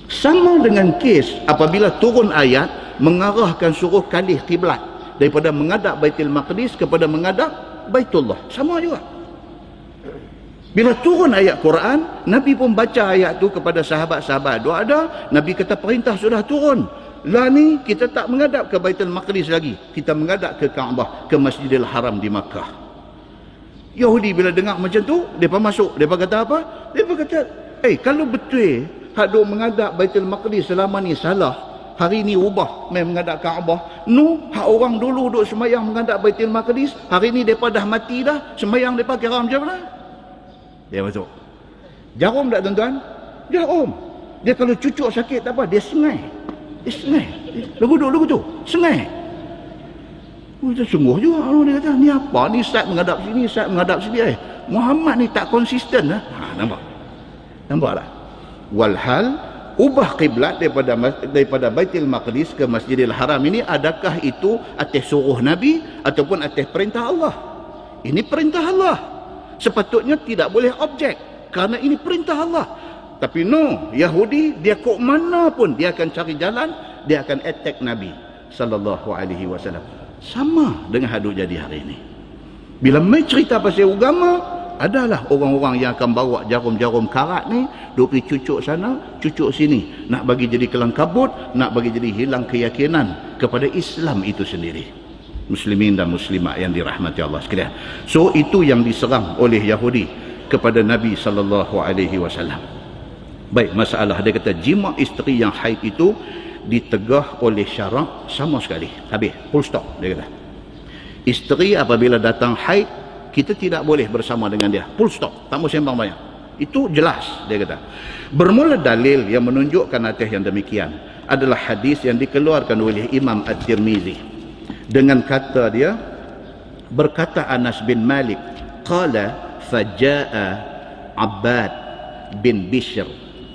Sama dengan kes apabila turun ayat mengarahkan suruh kalih kiblat daripada menghadap Baitul Maqdis kepada menghadap Baitullah. Sama juga. Bila turun ayat Quran, Nabi pun baca ayat tu kepada sahabat-sahabat. Dua ada, Nabi kata perintah sudah turun. Lah ni kita tak menghadap ke Baitul Maqdis lagi. Kita menghadap ke Kaabah, ke Masjidil Haram di Makkah. Yahudi bila dengar macam tu, mereka masuk. Mereka kata apa? Mereka kata, kalau betul hak duk menghadap Baitul Maqdis selama ni salah, hari ni ubah main menghadap Kaabah. Hak orang dulu duk semayang menghadap Baitul Maqdis, hari ni depa dah mati dah, semayang depa kira macam mana? Dia masuk. Jarum tak tuan-tuan? Jarum. Dia kalau cucuk sakit tak apa, dia sengai. Dia sengai. Lagu tu, sengai. Itu sungguh juga dia kata, ni apa ni, Ustaz menghadap sini, Ustaz menghadap sini. Muhammad ni tak konsisten lah. Nampak? Nampak tak? Walhal ubah kiblat daripada Baitul Maqdis ke Masjidil Haram ini, adakah itu atas suruh Nabi ataupun atas perintah Allah? Ini perintah Allah. Sepatutnya tidak boleh objek kerana ini perintah Allah. Tapi no, Yahudi dia kok mana pun dia akan cari jalan, dia akan attack Nabi sallallahu alaihi wasallam. Sama dengan hadut jadi hari ini. Bila mai cerita pasal agama, adalah orang-orang yang akan bawa jarum-jarum karat ni, duk pergi cucuk sana, cucuk sini, nak bagi jadi kelang kabut, nak bagi jadi hilang keyakinan kepada Islam itu sendiri. Muslimin dan muslimat yang dirahmati Allah sekalian. So itu yang diserang oleh Yahudi kepada Nabi sallallahu alaihi wasallam. Baik, masalah dia kata jima isteri yang haid itu ditegah oleh syarak sama sekali. Habis, full stop dia kata. Isteri apabila datang haid, kita tidak boleh bersama dengan dia. Full stop. Tak mau sembang banyak. Itu jelas, dia kata. Bermula dalil yang menunjukkan atas yang demikian adalah hadis yang dikeluarkan oleh Imam At-Tirmizi. Dengan kata dia, berkata Anas bin Malik, qala faja'a Abbad bin Bishr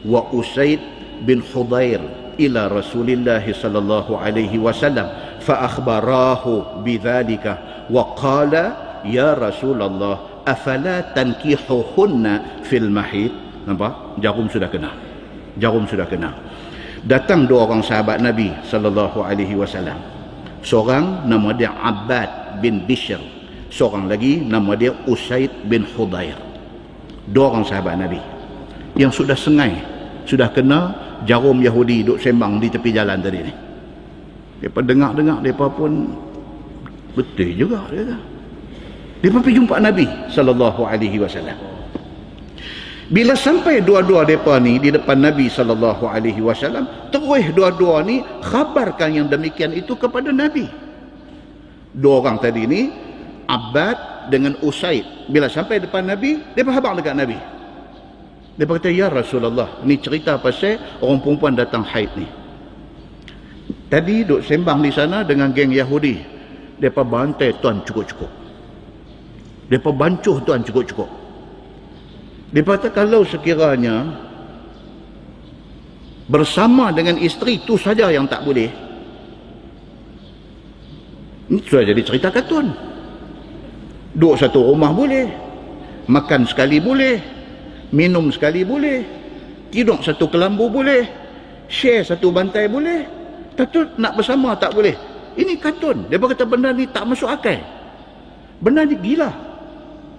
wa Usaid bin Hudair ila Rasulillah sallallahu alaihi wasallam fa akhbarahu bidzalika wa qala ya Rasulullah afala tankihuhunna fil mahid. Nampak? Jarum sudah kena. Jarum sudah kena. Datang dua orang sahabat Nabi sallallahu alaihi wasallam. Seorang nama dia Abbad bin Bishr, seorang lagi nama dia Usaid bin Hudair. Dua orang sahabat Nabi yang sudah sengai, sudah kena jarum Yahudi duk sembang di tepi jalan tadi ni. Depa dengar-dengar, depa pun betul juga dia kata. Dia pergi jumpa Nabi sallallahu alaihi wasallam. Bila sampai dua-dua depa ni di depan Nabi sallallahu alaihi wasallam, terus dua-dua ni khabarkan yang demikian itu kepada Nabi. Dua orang tadi ni, Abbad dengan Usaid, bila sampai depan Nabi, depa khabar dekat Nabi. Depa kata, ya Rasulullah, ni cerita pasal orang perempuan datang haid ni. Tadi duk sembang di sana dengan geng Yahudi. Depa bantai tuan cukup-cukup. Depa bancuh tuan cukup-cukup. Depa kata kalau sekiranya bersama dengan isteri tu saja yang tak boleh, ini sudah jadi cerita kartun. Duduk satu rumah boleh, makan sekali boleh, minum sekali boleh, tidur satu kelambu boleh, share satu bantai boleh, tapi nak bersama tak boleh. Ini kartun. Depa kata benda ni tak masuk akal. Benda ni gila.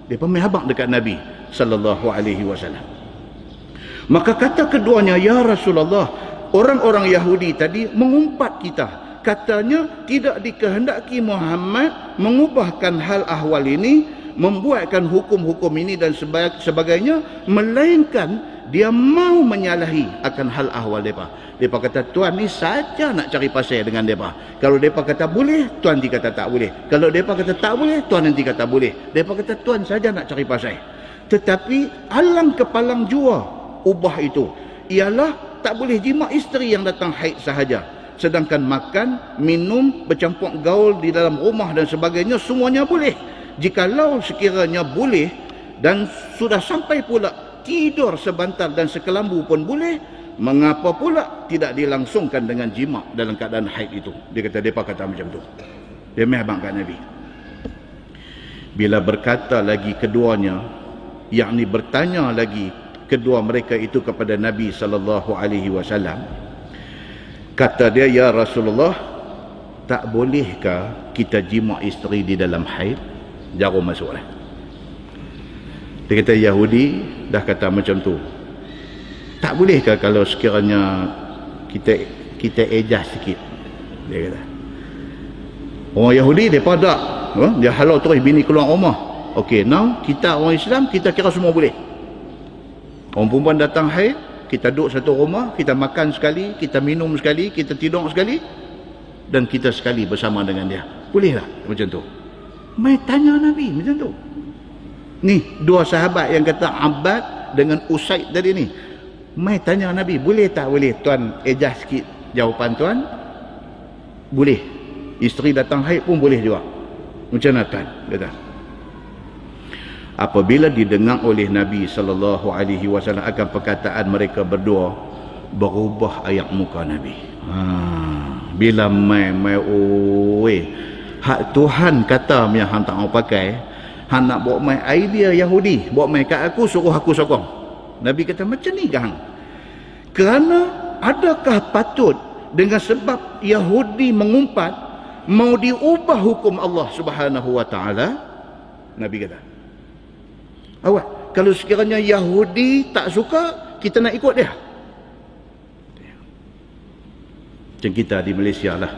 Depa mai habaq dekat Nabi sallallahu alaihi wasallam. Maka kata keduanya, ya Rasulullah, orang-orang Yahudi tadi mengumpat kita. Katanya tidak dikehendaki Muhammad mengubahkan hal ahwal ini, membuatkan hukum-hukum ini dan sebagainya, melainkan dia mau menyalahi akan hal ahwal mereka. Mereka kata, tuan ni saja nak cari pasal dengan mereka. Kalau mereka kata boleh, tuan nanti kata tak boleh. Kalau mereka kata tak boleh, tuan nanti kata boleh. Mereka kata tuan saja nak cari pasal. Tetapi alang kepalang jua ubah itu ialah tak boleh jima isteri yang datang haid sahaja. Sedangkan makan, minum, bercampur gaul di dalam rumah dan sebagainya semuanya boleh. Jikalau sekiranya boleh dan sudah sampai pula tidur sebantal dan sekelambu pun boleh, mengapa pula tidak dilangsungkan dengan jima dalam keadaan haid itu? Dia kata, mereka kata macam tu. Dia mai abang kat Nabi. Bila berkata lagi keduanya, yakni bertanya lagi kedua mereka itu kepada Nabi sallallahu alaihi wasallam, kata dia, ya Rasulullah, tak bolehkah kita jima isteri di dalam haid? Jarum masuklah. Dia kata Yahudi dah kata macam tu. Tak bolehkah kalau sekiranya kita adjust sikit? Dia kata. Orang Yahudi mereka tak. Dia halau terus bini keluar rumah. Okey, now kita orang Islam, kita kira semua boleh. Orang perempuan datang haid, kita duduk satu rumah, kita makan sekali, kita minum sekali, kita tidur sekali, dan kita sekali bersama dengan dia. Boleh tak macam tu? Mai tanya Nabi macam tu. Ni dua sahabat yang kata Abbad dengan Usaid tadi ni, mai tanya Nabi, boleh tak boleh tuan adjust sikit jawapan tuan? Boleh. Isteri datang haid pun boleh juga. Macam mana tuan? Kata. Apabila didengar oleh Nabi sallallahu alaihi wasallam akan perkataan mereka berdua, berubah ayat muka Nabi. Bila mai hak Tuhan kata yang hang tak mau pakai, hang nak bawa mai idea Yahudi, bawa mai kat aku, suruh aku sokong. Nabi kata macam ni kan? Kerana adakah patut dengan sebab Yahudi mengumpat mau diubah hukum Allah Subhanahu wa taala? Nabi kata, awak kalau sekiranya Yahudi tak suka, kita nak ikut dia. Macam kita di Malaysia lah,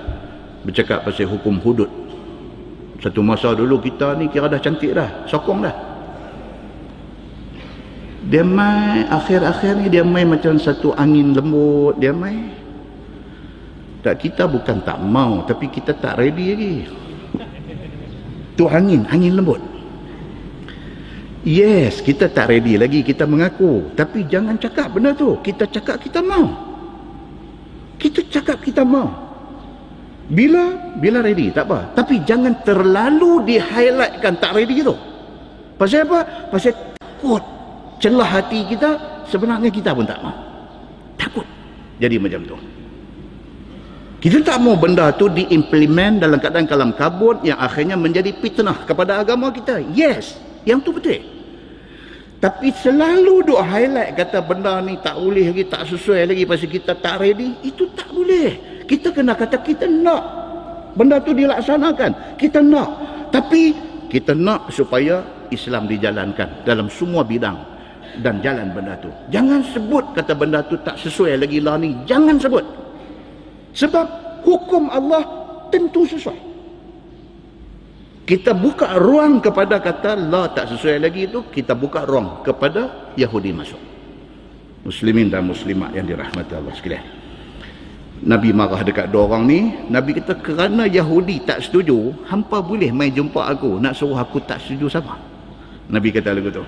bercakap pasal hukum hudud. Satu masa dulu kita ni kira dah cantik dah, sokong dah. Dia mai akhir-akhir ni, dia mai macam satu angin lembut. Dia mai tak, kita bukan tak mau, tapi kita tak ready lagi. Tu angin lembut. Yes, kita tak ready lagi, kita mengaku. Tapi jangan cakap benda tu. Kita cakap kita mau. Kita cakap kita mau. Bila ready, tak apa. Tapi jangan terlalu di-highlightkan tak ready tu. Pasal apa? Pasal takut celah hati kita, sebenarnya kita pun tak mau. Takut. Jadi macam tu. Kita tak mau benda tu diimplement dalam keadaan kalam kabut yang akhirnya menjadi fitnah kepada agama kita. Yes, yang tu betul. Tapi selalu duk highlight kata benda ni tak boleh lagi, tak sesuai lagi pasal kita tak ready, itu tak boleh. Kita kena kata kita nak benda tu dilaksanakan. Kita nak. Tapi kita nak supaya Islam dijalankan dalam semua bidang dan jalan benda tu. Jangan sebut kata benda tu tak sesuai lagi lah ni. Jangan sebut. Sebab hukum Allah tentu sesuai. Kita buka ruang kepada kata la tak sesuai lagi itu, kita buka ruang kepada Yahudi masuk. Muslimin dan muslimat yang dirahmati Allah sekalian. Nabi marah dekat dua orang ni. Nabi kata kerana Yahudi tak setuju, hampa boleh mai jumpa aku, nak suruh aku tak setuju sama. Nabi kata lagu tu.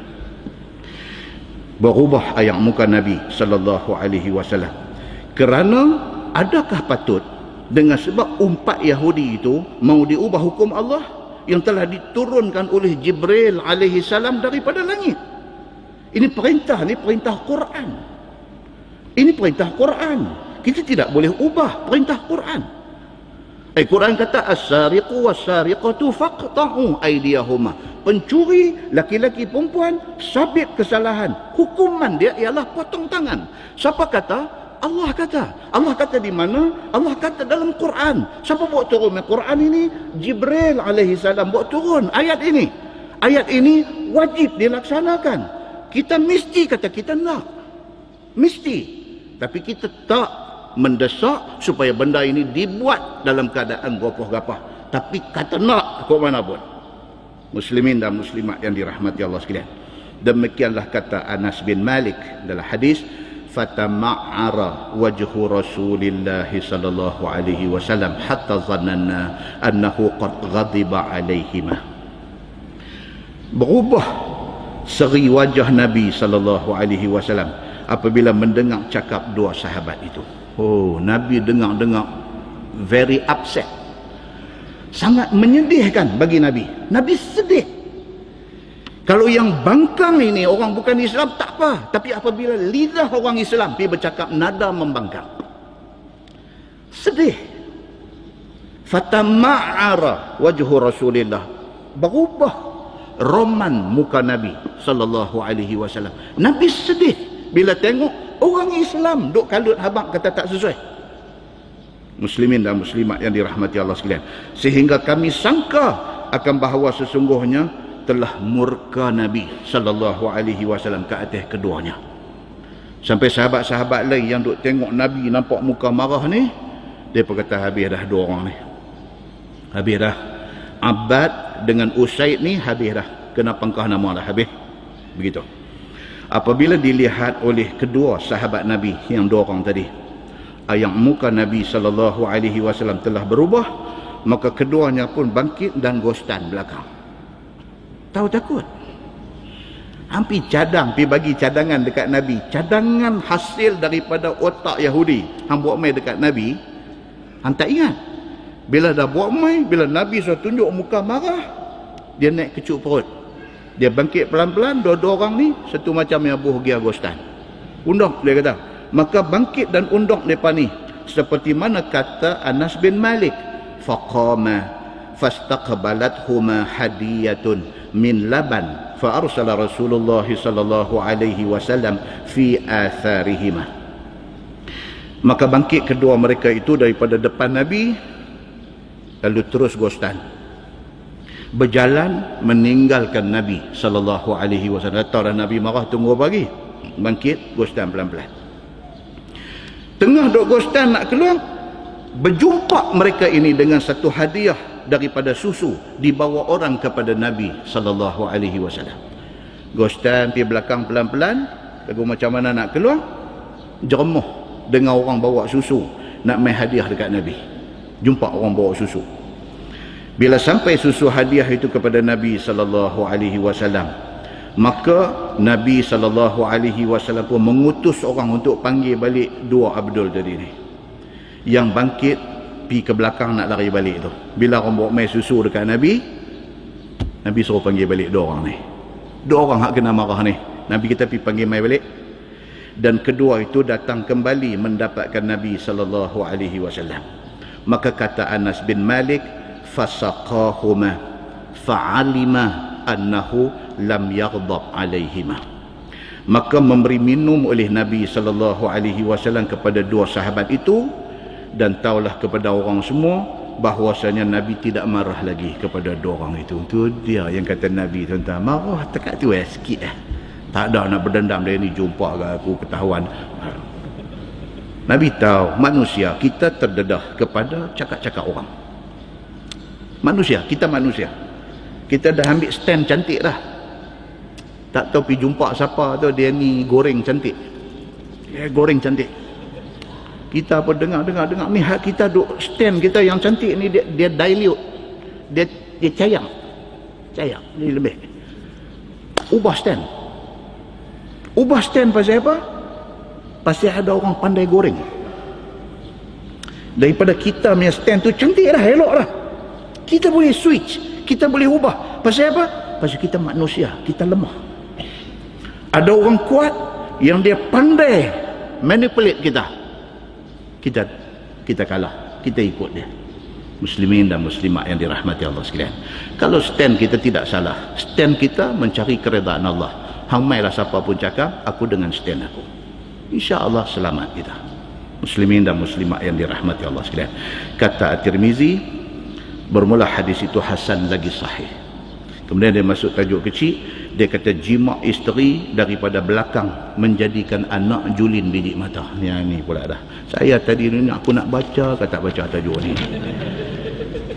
Berubah ayat muka Nabi sallallahu alaihi wasallam. Kerana adakah patut dengan sebab umpat Yahudi itu mau diubah hukum Allah yang telah diturunkan oleh Jibril alaihi salam daripada langit? Ini perintah Quran. Ini perintah Quran. Kita tidak boleh ubah perintah Quran. Quran kata as-sariqu was-sariqatu faqta'u aydiyahuma. Pencuri laki-laki perempuan sabit kesalahan, hukuman dia ialah potong tangan. Siapa kata? Allah kata. Allah kata di mana? Allah kata dalam Quran. Siapa buat turun Quran ini? Jibril alaihi salam buat turun ayat ini. Ayat ini wajib dilaksanakan. Kita mesti kata kita nak. Mesti. Tapi kita tak mendesak supaya benda ini dibuat dalam keadaan gapah-gapah. Tapi kata nak kok mana pun. Muslimin dan muslimat yang dirahmati Allah sekalian. Demikianlah kata Anas bin Malik dalam hadis, fatama'ara wajhu Rasulillah sallallahu alaihi wasallam hatta zannanna annahu qad ghadiba alaihima. Berubah seri wajah Nabi sallallahu alaihi wasallam apabila mendengar cakap dua sahabat itu. Oh, Nabi dengar very upset. Sangat menyedihkan bagi Nabi. Nabi sedih. Kalau yang bangkang ini orang bukan Islam tak apa, tapi apabila lidah orang Islam pergi bercakap nada membangkang, sedih. fatama'ara wajhu Rasulillah, berubah roman muka Nabi sallallahu alaihi wasallam. Nabi sedih bila tengok orang Islam duk kalut habaq kata tak sesuai. Muslimin dan muslimat yang dirahmati Allah sekalian, sehingga kami sangka akan bahawa sesungguhnya telah murka Nabi sallallahu alaihi wasallam ke atas keduanya. Sampai sahabat-sahabat lain yang duk tengok Nabi nampak muka marah ni, dia kata habis dah dua orang ni. Habis dah. Abbad dengan Usaid ni habis dah. Kena pangkah nama dah habis. Begitu. Apabila dilihat oleh kedua sahabat Nabi yang dua orang tadi, yang muka Nabi sallallahu alaihi wasallam telah berubah, maka keduanya pun bangkit dan gostan belakang. Tahu takut. Hampir cadang, pergi bagi cadangan dekat Nabi. Cadangan hasil daripada otak Yahudi. Hang buat mai dekat Nabi, hang tak ingat. Bila dah buat mai, bila Nabi sudah tunjuk muka marah, dia naik kecut perut. Dia bangkit pelan-pelan, dua-dua orang ni satu macam yang buh gia gostan. Undang dia kata. Maka bangkit dan undang mereka ni seperti mana kata Anas bin Malik, faqama fastaqbalathuma hadiyatun min laban fa arsala Rasulullah sallallahu alaihi wasallam fi atharihima. Maka bangkit kedua mereka itu daripada depan Nabi, lalu terus gostan berjalan meninggalkan Nabi sallallahu alaihi wasallam. Tahu Nabi marah, tunggu pagi, bangkit gostan pelan-pelan. Tengah duk gostan nak keluar, berjumpa mereka ini dengan satu hadiah daripada susu dibawa orang kepada Nabi sallallahu alaihi wasallam. Gostan pergi belakang pelan-pelan, lagu macam mana nak keluar, jeremuh dengan orang bawa susu nak mai hadiah dekat Nabi. Jumpa orang bawa susu. Bila sampai susu hadiah itu kepada Nabi sallallahu alaihi wasallam, maka Nabi sallallahu alaihi wasallam pun mengutus orang untuk panggil balik dua Abdul tadi ni. Yang bangkit pergi ke belakang nak lari balik tu. Bila orang bawa mai susu dekat Nabi, Nabi suruh panggil balik dua orang ni. Dua orang hak kena marah ni. Nabi kita pergi panggil mai balik. Dan kedua itu datang kembali mendapatkan Nabi sallallahu alaihi wasallam. Maka kata Anas bin Malik, fasaqahuma fa'alima annahu lam yaghdab alaihima. Maka memberi minum oleh Nabi sallallahu alaihi wasallam kepada dua sahabat itu, dan taulah kepada orang semua bahwasanya Nabi tidak marah lagi kepada dua orang itu. Itu dia yang kata Nabi, tuan-tuan, marah dekat tu sikit tak ada nak berdendam dia ni, jumpa ke aku ketahuan. Nabi tahu manusia kita terdedah kepada cakap-cakap orang. Manusia, kita manusia. Kita dah ambil stand cantik dah. Tak tahu pergi jumpa siapa tu, dia ni goreng cantik. Dia goreng cantik. Kita apa dengar ni hak kita duk stand kita yang cantik ni dia dilute. Dia cayang. Cayang ni lebih. Ubah stand. Ubah stand pasal apa? Pasal ada orang pandai goreng. Daripada kita punya stand tu cantik dah, elok dah. Kita boleh switch, kita boleh ubah. Pasal apa? Pasal kita manusia, kita lemah. Ada orang kuat yang dia pandai manipulate kita. Kita kalah, kita ikut dia. Muslimin dan muslimat yang dirahmati Allah sekalian. Kalau stand kita tidak salah, stand kita mencari keredaan Allah. Hang mailah siapa pun cakap, aku dengan stand aku. Insya-Allah selamat kita. Muslimin dan muslimat yang dirahmati Allah sekalian. Kata At-Tirmizi, bermula hadis itu hasan lagi sahih. Kemudian dia masuk tajuk kecil, dia kata jima isteri daripada belakang menjadikan anak julin biji mata. Yang ni pula dah. Saya tadi ni aku nak baca, kata baca tajuk ni.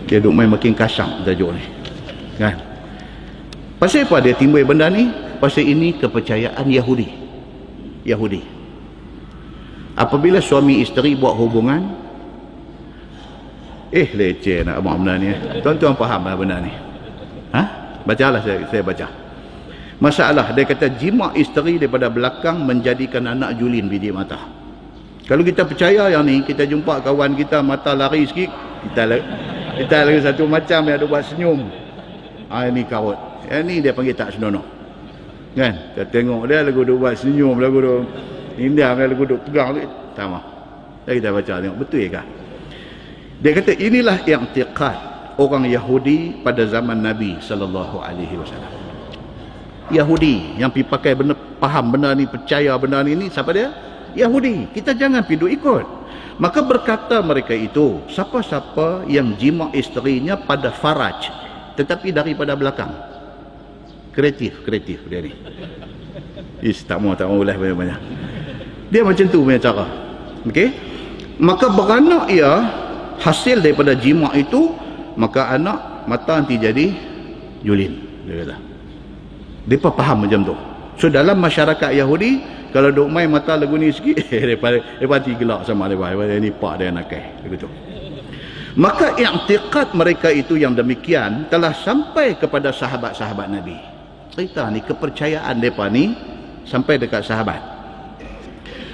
Dia duk main makin kasar tajuk ni. Kan? Pasal apa dia timbul benda ni? Pasal ini kepercayaan Yahudi. Yahudi. Apabila suami isteri buat hubungan, leceh nak buat benda ni. Tuan-tuan faham lah benda ni? Ha? Bacalah saya baca. Masalah dia kata jima isteri daripada belakang menjadikan anak julin biji mata. Kalau kita percaya yang ni, kita jumpa kawan kita mata lari sikit, kita lagi satu macam yang ada buat senyum. Ini kawat. Yang ni dia panggil tak senonoh. Kan? Kita tengok dia lagu duk buat senyum, lagu duk indah, lagu duk pegang tu. Tak mah. Kita baca tengok betul ke? Dia kata inilah i'tiqad orang Yahudi pada zaman Nabi sallallahu alaihi wasallam. Yahudi yang pergi pakai benda, faham benda ni, percaya benda ni siapa dia? Yahudi. Kita jangan pergi ikut. Maka berkata mereka itu, siapa-siapa yang jima isterinya pada faraj, tetapi daripada belakang. Kreatif dia ni. Tak mau ulas banyak-banyak. Dia macam tu punya cara. Okey? Maka beranak ia hasil daripada jima itu, maka anak mata nanti jadi julin, dia kata. Mereka faham macam tu. So dalam masyarakat Yahudi, kalau duk main mata lagu ni sikit, mereka hati gelak sama mereka. Ini pak dia nakai, begitu. Maka i'tiqad mereka itu yang demikian telah sampai kepada sahabat-sahabat Nabi. Cerita ni, kepercayaan mereka ni sampai dekat sahabat.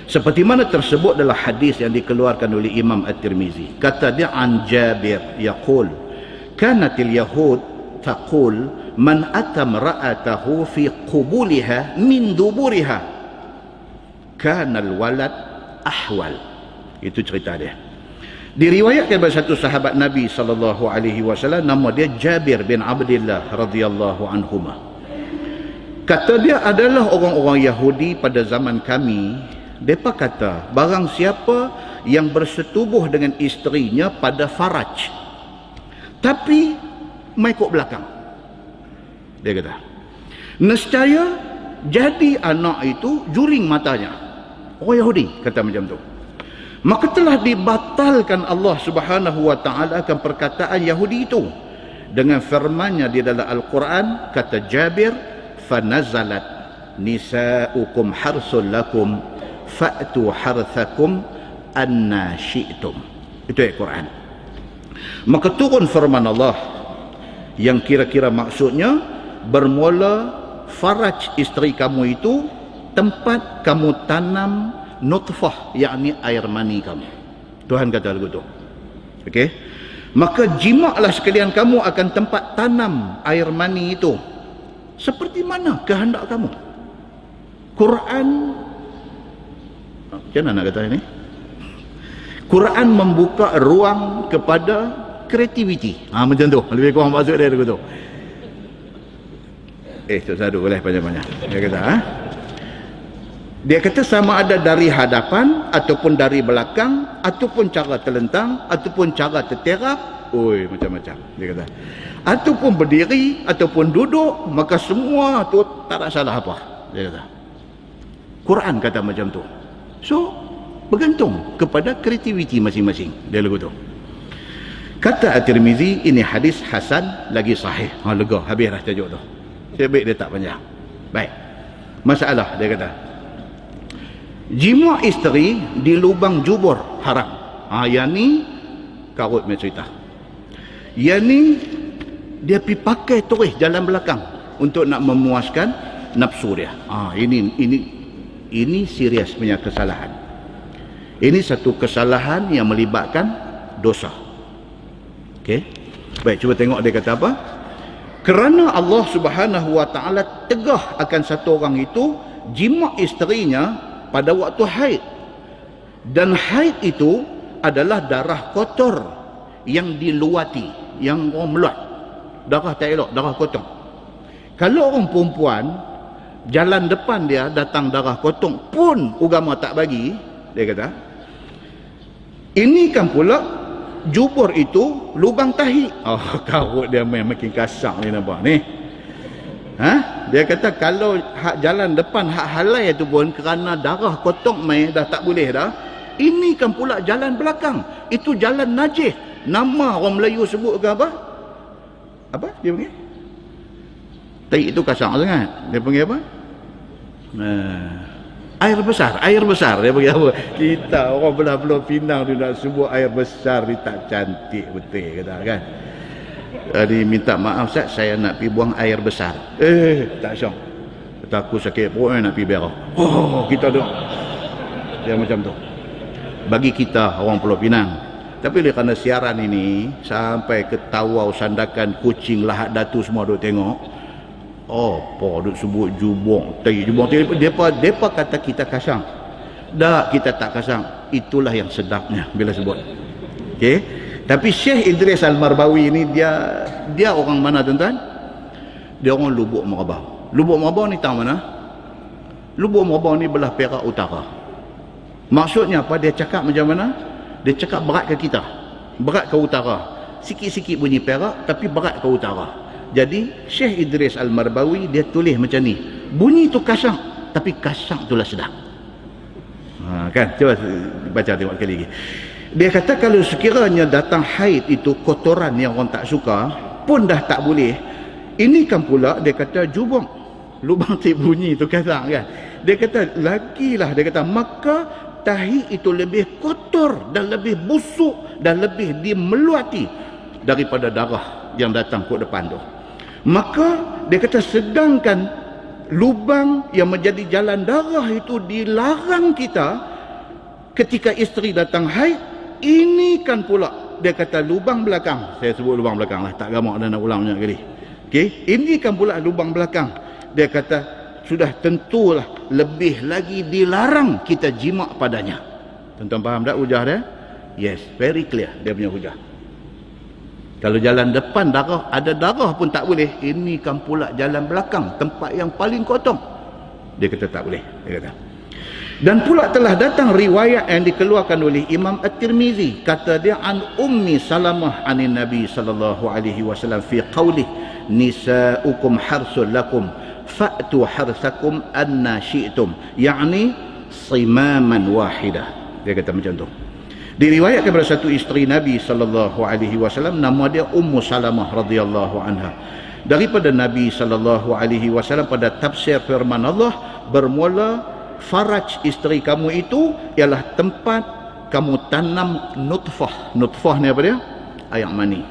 Seperti mana tersebut dalam hadis yang dikeluarkan oleh Imam At-Tirmizi. Kata dia an Jabir yaqul, kanatil yahud taqul man atam ra'atahu fi qubuliha min duburiha kana al-walad ahwal. Itu cerita dia. Diriwayatkan oleh satu sahabat Nabi sallallahu alaihi wasallam, nama dia Jabir bin Abdullah radhiyallahu anhuma. Kata dia adalah orang-orang Yahudi pada zaman kami, mereka kata barang siapa yang bersetubuh dengan isterinya pada faraj tapi mai kok belakang, dia kata nescaya jadi anak itu juling matanya. Orang Yahudi kata macam tu. Maka telah dibatalkan Allah Subhanahu wa taala akan perkataan Yahudi itu dengan firman-Nya di dalam Al-Quran. Kata Jabir, fanazalat nisa'ukum harsul lakum fa'tu harthakum anna syi'tum. Itu ayat Quran. Maka turun firman Allah yang kira-kira maksudnya, bermula faraj isteri kamu itu tempat kamu tanam nutfah, yakni air mani kamu. Tuhan kata begitu. Okey. Maka jimaklah sekalian kamu akan tempat tanam air mani itu seperti mana kehendak kamu. Quran, macam mana nak kata ini? Quran membuka ruang kepada kreativiti. Macam tu. Lebih kurang maksud dia begitu. Tok Sadu boleh banyak-banyak. Dia kata, Dia kata sama ada dari hadapan ataupun dari belakang ataupun cara terlentang ataupun cara terterap, macam-macam dia kata. Ataupun berdiri ataupun duduk, maka semua tu tak ada salah apa, dia kata. Quran kata macam tu. So bergantung kepada kreativiti masing-masing. Dia begitu. Kata At-Tirmizi, ini hadis hasan lagi sahih. Lega, habislah tajuk tu. Saya baik dia tak panjang. Baik. Masalah dia kata, jima isteri di lubang jubur haram. Yang ni karut punya cerita. Yang ni dia pergi pakai terus jalan belakang untuk nak memuaskan nafsu dia. Ini serius punya kesalahan. Ini satu kesalahan yang melibatkan dosa. Okey. Baik, cuba tengok dia kata apa? Kerana Allah Subhanahu wa taala tegah akan satu orang itu jima isterinya pada waktu haid, dan haid itu adalah darah kotor yang diluati, yang orang meluat, darah tak elok, darah kotor. Kalau orang perempuan jalan depan dia datang darah kotor pun agama tak bagi, dia kata ini kan pula jubur itu lubang tahi. Karut dia makin kasar ni, nampak ni. Dia kata kalau hak jalan depan hak halai itu pun kerana darah kotor mai dah tak boleh dah. Ini kan pula jalan belakang, itu jalan najis. Nama orang Melayu sebut ke apa? Apa dia panggil? Tai itu kasar sangat. Dia panggil apa? Air besar, air besar. Dia panggil apa? Kita orang belah-belah Pinang dia nak sebut air besar, dia tak cantik betul kata kan. Dia minta maaf Ustaz, saya nak pergi buang air besar. Tak syok. Kata aku sakit perut nak pergi berak. Kita duk. Dia macam tu. Bagi kita orang Pulau Pinang. Tapi kerana siaran ini sampai ke Tawau, Sandakan, Kuching, Lahad Datu semua duk tengok. Duk sebut jubong. Depa kata kita kasang. Dah, kita tak kasang. Itulah yang sedapnya bila sebut. Okey. Tapi Syekh Idris Al-Marbawi ni dia orang mana tuan-tuan? Dia orang Lubuk Merabau. Lubuk Merabau ni tahu mana? Lubuk Merabau ni belah Perak Utara. Maksudnya apa? Dia cakap macam mana? Dia cakap berat ke kita, berat ke utara. Sikit-sikit bunyi Perak tapi berat ke utara. Jadi Syekh Idris Al-Marbawi dia tulis macam ni, bunyi tu kasar tapi kasar itulah sedap. Kan, cuba baca tengok sekali lagi. Dia kata kalau sekiranya datang haid itu kotoran yang orang tak suka pun dah tak boleh. Ini kan pula dia kata jubung, lubang tip bunyi tu kasar kan. Dia kata lagilah, dia kata maka tahi itu lebih kotor dan lebih busuk dan lebih dimeluati daripada darah yang datang ke depan tu. Maka dia kata sedangkan lubang yang menjadi jalan darah itu dilarang kita ketika isteri datang haid, ini kan pula dia kata lubang belakang. Saya sebut lubang belakang lah, tak gamak dan nak ulang banyak kali. Okey, ini kan pula lubang belakang. Dia kata sudah tentulah lebih lagi dilarang kita jima' padanya. Tuan-tuan faham tak hujah dia? Yes, very clear dia punya hujah. Kalau jalan depan darah, ada darah pun tak boleh. Ini kan pula jalan belakang, tempat yang paling kotor. Dia kata tak boleh. Dia kata. Dan pula telah datang riwayat yang dikeluarkan oleh Imam At-Tirmizi. Kata dia an Ummi Salamah anin Nabi sallallahu alaihi wasallam fi qaulih nisa'ukum harsul lakum fa'tu harsakum anna syi'tum. Yani simaman wahidah. Dia kata macam tu. Diriwayatkan kepada satu isteri Nabi sallallahu alaihi wasallam, nama dia Ummu Salamah radhiyallahu anha. Daripada Nabi sallallahu alaihi wasallam pada tafsir firman Allah, bermula faraj isteri kamu itu ialah tempat kamu tanam nutfah. Nutfah ni apa dia? Air mani.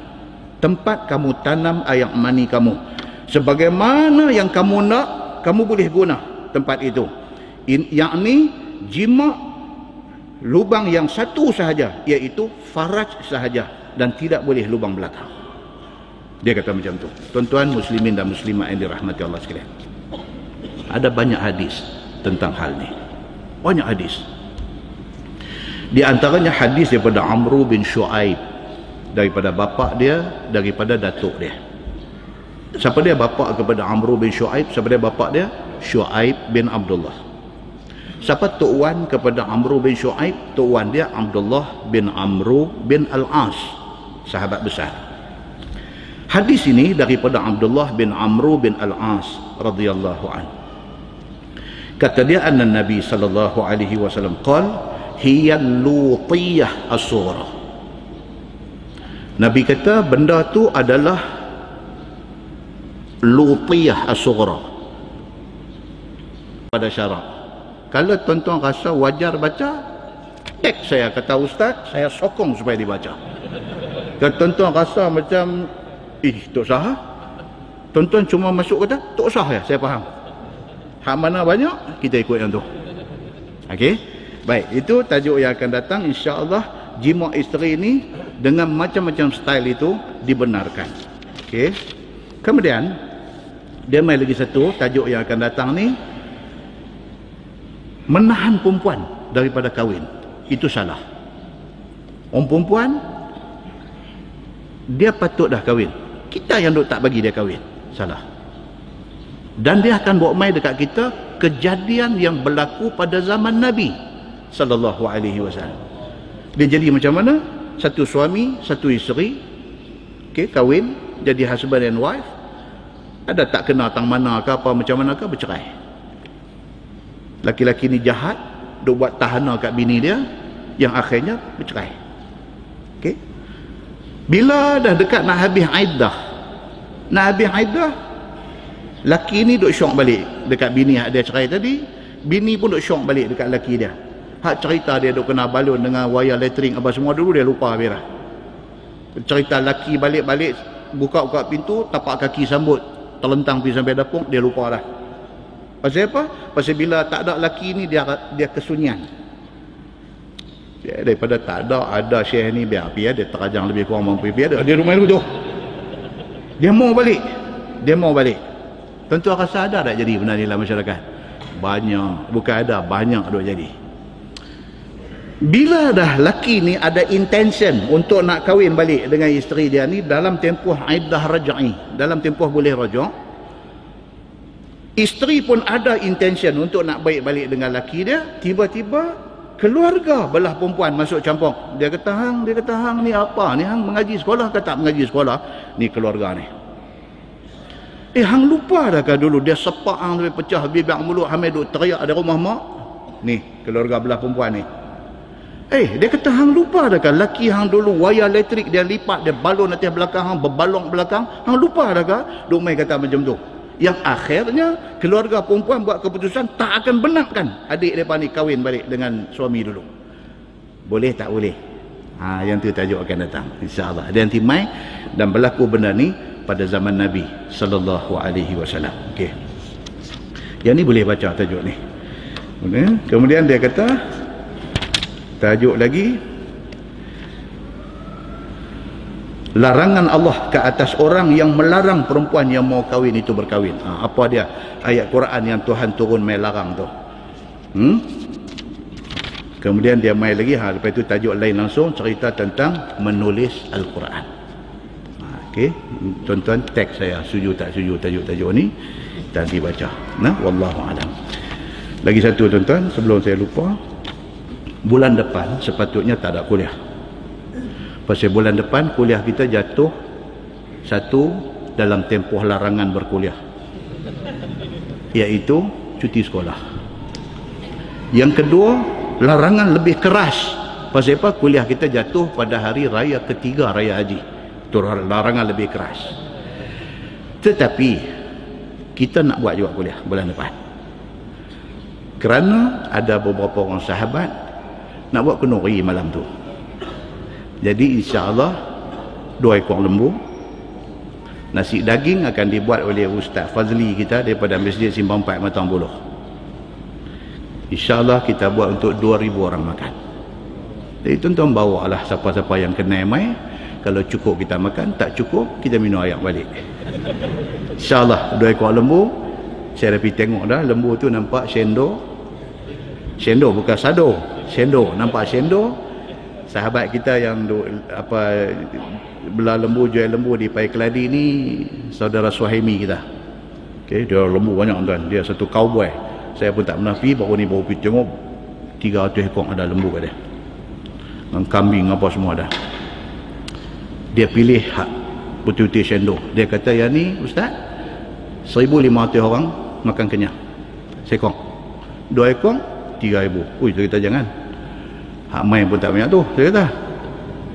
Tempat kamu tanam air mani kamu. Sebagaimana yang kamu nak, kamu boleh guna tempat itu. Yakni jima' lubang yang satu sahaja, iaitu faraj sahaja, dan tidak boleh lubang belakang. Dia kata macam tu. Tuan-tuan muslimin dan muslimat yang dirahmati Allah sekalian, ada banyak hadis tentang hal ni. Banyak hadis. Di antaranya hadis daripada Amru bin Shu'aib, daripada bapa dia, daripada datuk dia. Siapa dia bapa kepada Amru bin Shu'aib? Siapa dia bapa dia? Shu'aib bin Abdullah. Siapa Tok Wan kepada Amru bin Shu'aib? Tok Wan dia Abdullah bin Amru bin Al-As, sahabat besar. Hadis ini daripada Abdullah bin Amru bin Al-As radhiyallahu an. Kata dia anna Nabi sallallahu alaihi wasallam qala hiya lutiyah as-sughra. Nabi kata benda tu adalah lutiyah as-sughra pada syarak. Kalau tuan-tuan rasa wajar baca, teks saya, kata ustaz, saya sokong supaya dibaca. Kalau tuan-tuan rasa macam tak sah, tuan-tuan cuma masuk kata tak sah ya, saya faham. Hak mana banyak, kita ikut yang tu. Okey? Baik, itu tajuk yang akan datang insya-Allah. Jima' isteri ini dengan macam-macam style itu dibenarkan. Okey? Kemudian dia mai lagi satu tajuk yang akan datang ni, menahan perempuan daripada kahwin. Itu salah. Orang perempuan dia patut dah kahwin, kita yang duk tak bagi dia kahwin. Salah. Dan dia akan bawa mai dekat kita kejadian yang berlaku pada zaman Nabi sallallahu alaihi wasallam. Dia jadi macam mana? Satu suami, satu isteri, okey, kahwin, jadi husband and wife. Ada tak kena tang mana ke apa macam mana ke, bercerai. Laki-laki ni jahat, duk buat tahana kat bini dia, yang akhirnya bercerai. Okey. Bila dah dekat nak habis iddah, laki ni duk syok balik dekat bini hak dia cerai tadi, bini pun duk syok balik dekat laki dia. Hak cerita dia duk kena balun dengan wire lettering apa semua dulu dia lupa habis dah. Cerita laki balik-balik buka-buka pintu, tapak kaki sambut, terlentang pergi sampai dapur, dia lupa dah. Pasal apa? Pasal bila tak ada laki ni dia kesunyian. Dia daripada tak ada syekh ni biar dia terajang lebih kurang mampu biar dia rumah dulu tu. Dia mau balik. Tentu rasa ada tak jadi benda ni dalam masyarakat? Banyak, bukan ada, banyak duk jadi. Bila dah laki ni ada intention untuk nak kahwin balik dengan isteri dia ni dalam tempoh iddah raj'i, dalam tempoh boleh raja', isteri pun ada intention untuk nak baik balik dengan laki dia, tiba-tiba keluarga belah perempuan masuk campur. Dia kata hang ni apa ni, hang mengaji sekolah ke tak mengaji sekolah, ni keluarga ni. Hang lupa dah kan dulu dia sepak hang sampai pecah bibir mulut, hamil duk teriak di rumah mak. Ni keluarga belah perempuan ni. Dia kata hang lupa dah kan laki hang dulu wayar elektrik dia lipat, dia balon atas belakang hang, berbalong belakang, hang lupa dah kan duk main kata macam tu. Yang akhirnya keluarga perempuan buat keputusan tak akan benarkan adik mereka ni kahwin balik dengan suami dulu. Boleh tak boleh? Yang tu tajuk akan datang insya-Allah. Dia nanti mai dan berlaku benda ni pada zaman Nabi sallallahu alaihi wasallam. Okey. Yang ni boleh baca tajuk ni. Kemudian dia kata tajuk lagi, larangan Allah ke atas orang yang melarang perempuan yang mau kahwin itu berkahwin. Apa dia? Ayat Quran yang Tuhan turun mai larang tu. Kemudian dia mai lagi, lepas itu tajuk lain langsung cerita tentang menulis Al-Quran. Okey, tuan-tuan teks saya setuju tak setuju tajuk-tajuk ni dan dibaca. Wallahu a'lam. Lagi satu tuan-tuan sebelum saya lupa, bulan depan sepatutnya tak ada kuliah. Pasal bulan depan kuliah kita jatuh satu dalam tempoh larangan berkuliah, iaitu cuti sekolah. Yang kedua, larangan lebih keras. Pasal apa? Kuliah kita jatuh pada hari raya ketiga raya haji. Itu larangan lebih keras. Tetapi kita nak buat juga kuliah bulan depan, kerana ada beberapa orang sahabat nak buat kenduri malam tu. Jadi insya-Allah 2 ekor lembu, nasi daging akan dibuat oleh Ustaz Fazli kita daripada Masjid Simpang 4 Matang Buluh. InsyaAllah kita buat untuk 2,000 orang makan. Jadi tuan-tuan bawalah siapa-siapa yang kena mai. Kalau cukup kita makan, tak cukup kita minum air balik. InsyaAllah 2 ekor lembu. Saya dah pergi tengok dah, lembu tu nampak sendo bukan sado, sendo, nampak sendo. Sahabat kita yang belah lembu, jual lembu di Pai Keladi ni saudara Suhaimi kita. Okey, dia lembu banyak tuan. Dia satu cowboy. Saya pun tak pernah pergi, baru pergi tengok 300 ekor ada lembu kat dia. Dan kambing apa semua ada. Dia pilih hak betul-betul sendo. Dia kata yang ni ustaz 1,500 orang makan kenyang. Sekong. 2 ekor 3,000. Ui, kita jangan. Hak main pun tak banyak tu, saya kata.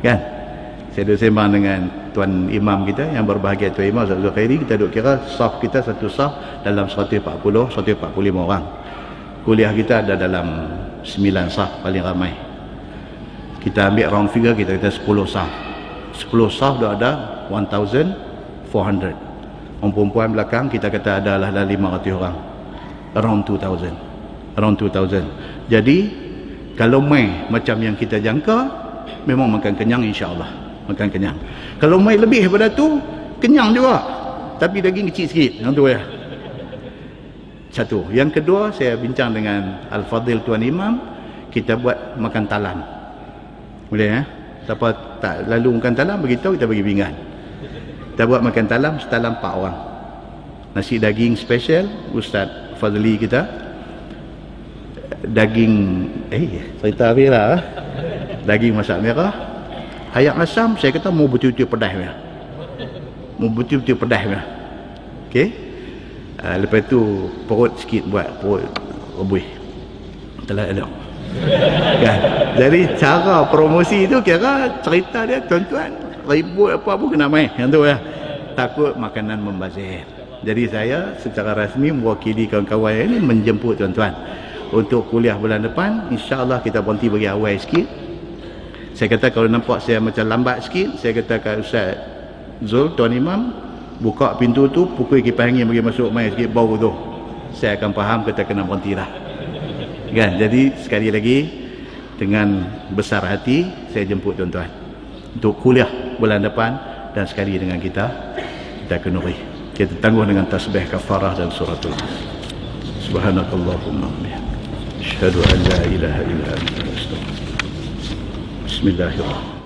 Kan? Saya duduk sembang dengan tuan imam kita yang berbahagia, tuan imam Zul Khairi. Kita duduk kira saf kita satu saf dalam 145 orang. Kuliah kita ada dalam 9 saf paling ramai. Kita ambil round figure, kita kata 10 saf. 10 saf dah ada 1,400. Orang perempuan belakang kita kata adalah 500 orang. Around 2,000. Jadi kalau mai macam yang kita jangka, memang makan kenyang insya-Allah. Makan kenyang. Kalau mai lebih daripada tu, kenyang juga. Tapi daging kecil sikit. Yang tu ya. Satu. Yang kedua, saya bincang dengan Al-Fadhil Tuan Imam, kita buat makan talam. Boleh ya? Siapa tak lalu makan talam, beritahu kita bagi pinggan. Kita buat makan talam, setalam 4 orang. Nasi daging special Ustaz Fazli kita. Daging cerita habis lah. Daging masak merah, ayam asam. Saya kata mau betul-betul pedas dia. Mau betul-betul pedas dia. Okey. Lepas tu perut sikit buat perut rebus. Telah elok. Kan? Jadi cara promosi tu kira cerita dia tuan-tuan ribut apa pun kena main. Yang tu ya. Takut makanan membazir. Jadi saya secara rasmi mewakili kawan-kawan ini menjemput tuan-tuan untuk kuliah bulan depan. InsyaAllah kita berhenti bagi awal sikit. Saya kata kalau nampak saya macam lambat sikit, saya kata kat Ustaz Zul, Tuan Imam, buka pintu tu, pukul kipas angin bagi masuk main sikit bau tu. Saya akan faham kita kena berhenti lah. Kan? Jadi sekali lagi dengan besar hati saya jemput tuan-tuan untuk kuliah bulan depan dan sekali dengan kita kenduri. Kita tangguh dengan tasbih kafarah dan suratul Subhanakallahumma wa bihamdika asyhadu an la ilaha illa anta astaghfiruka Bismillahirrahmanirrahim.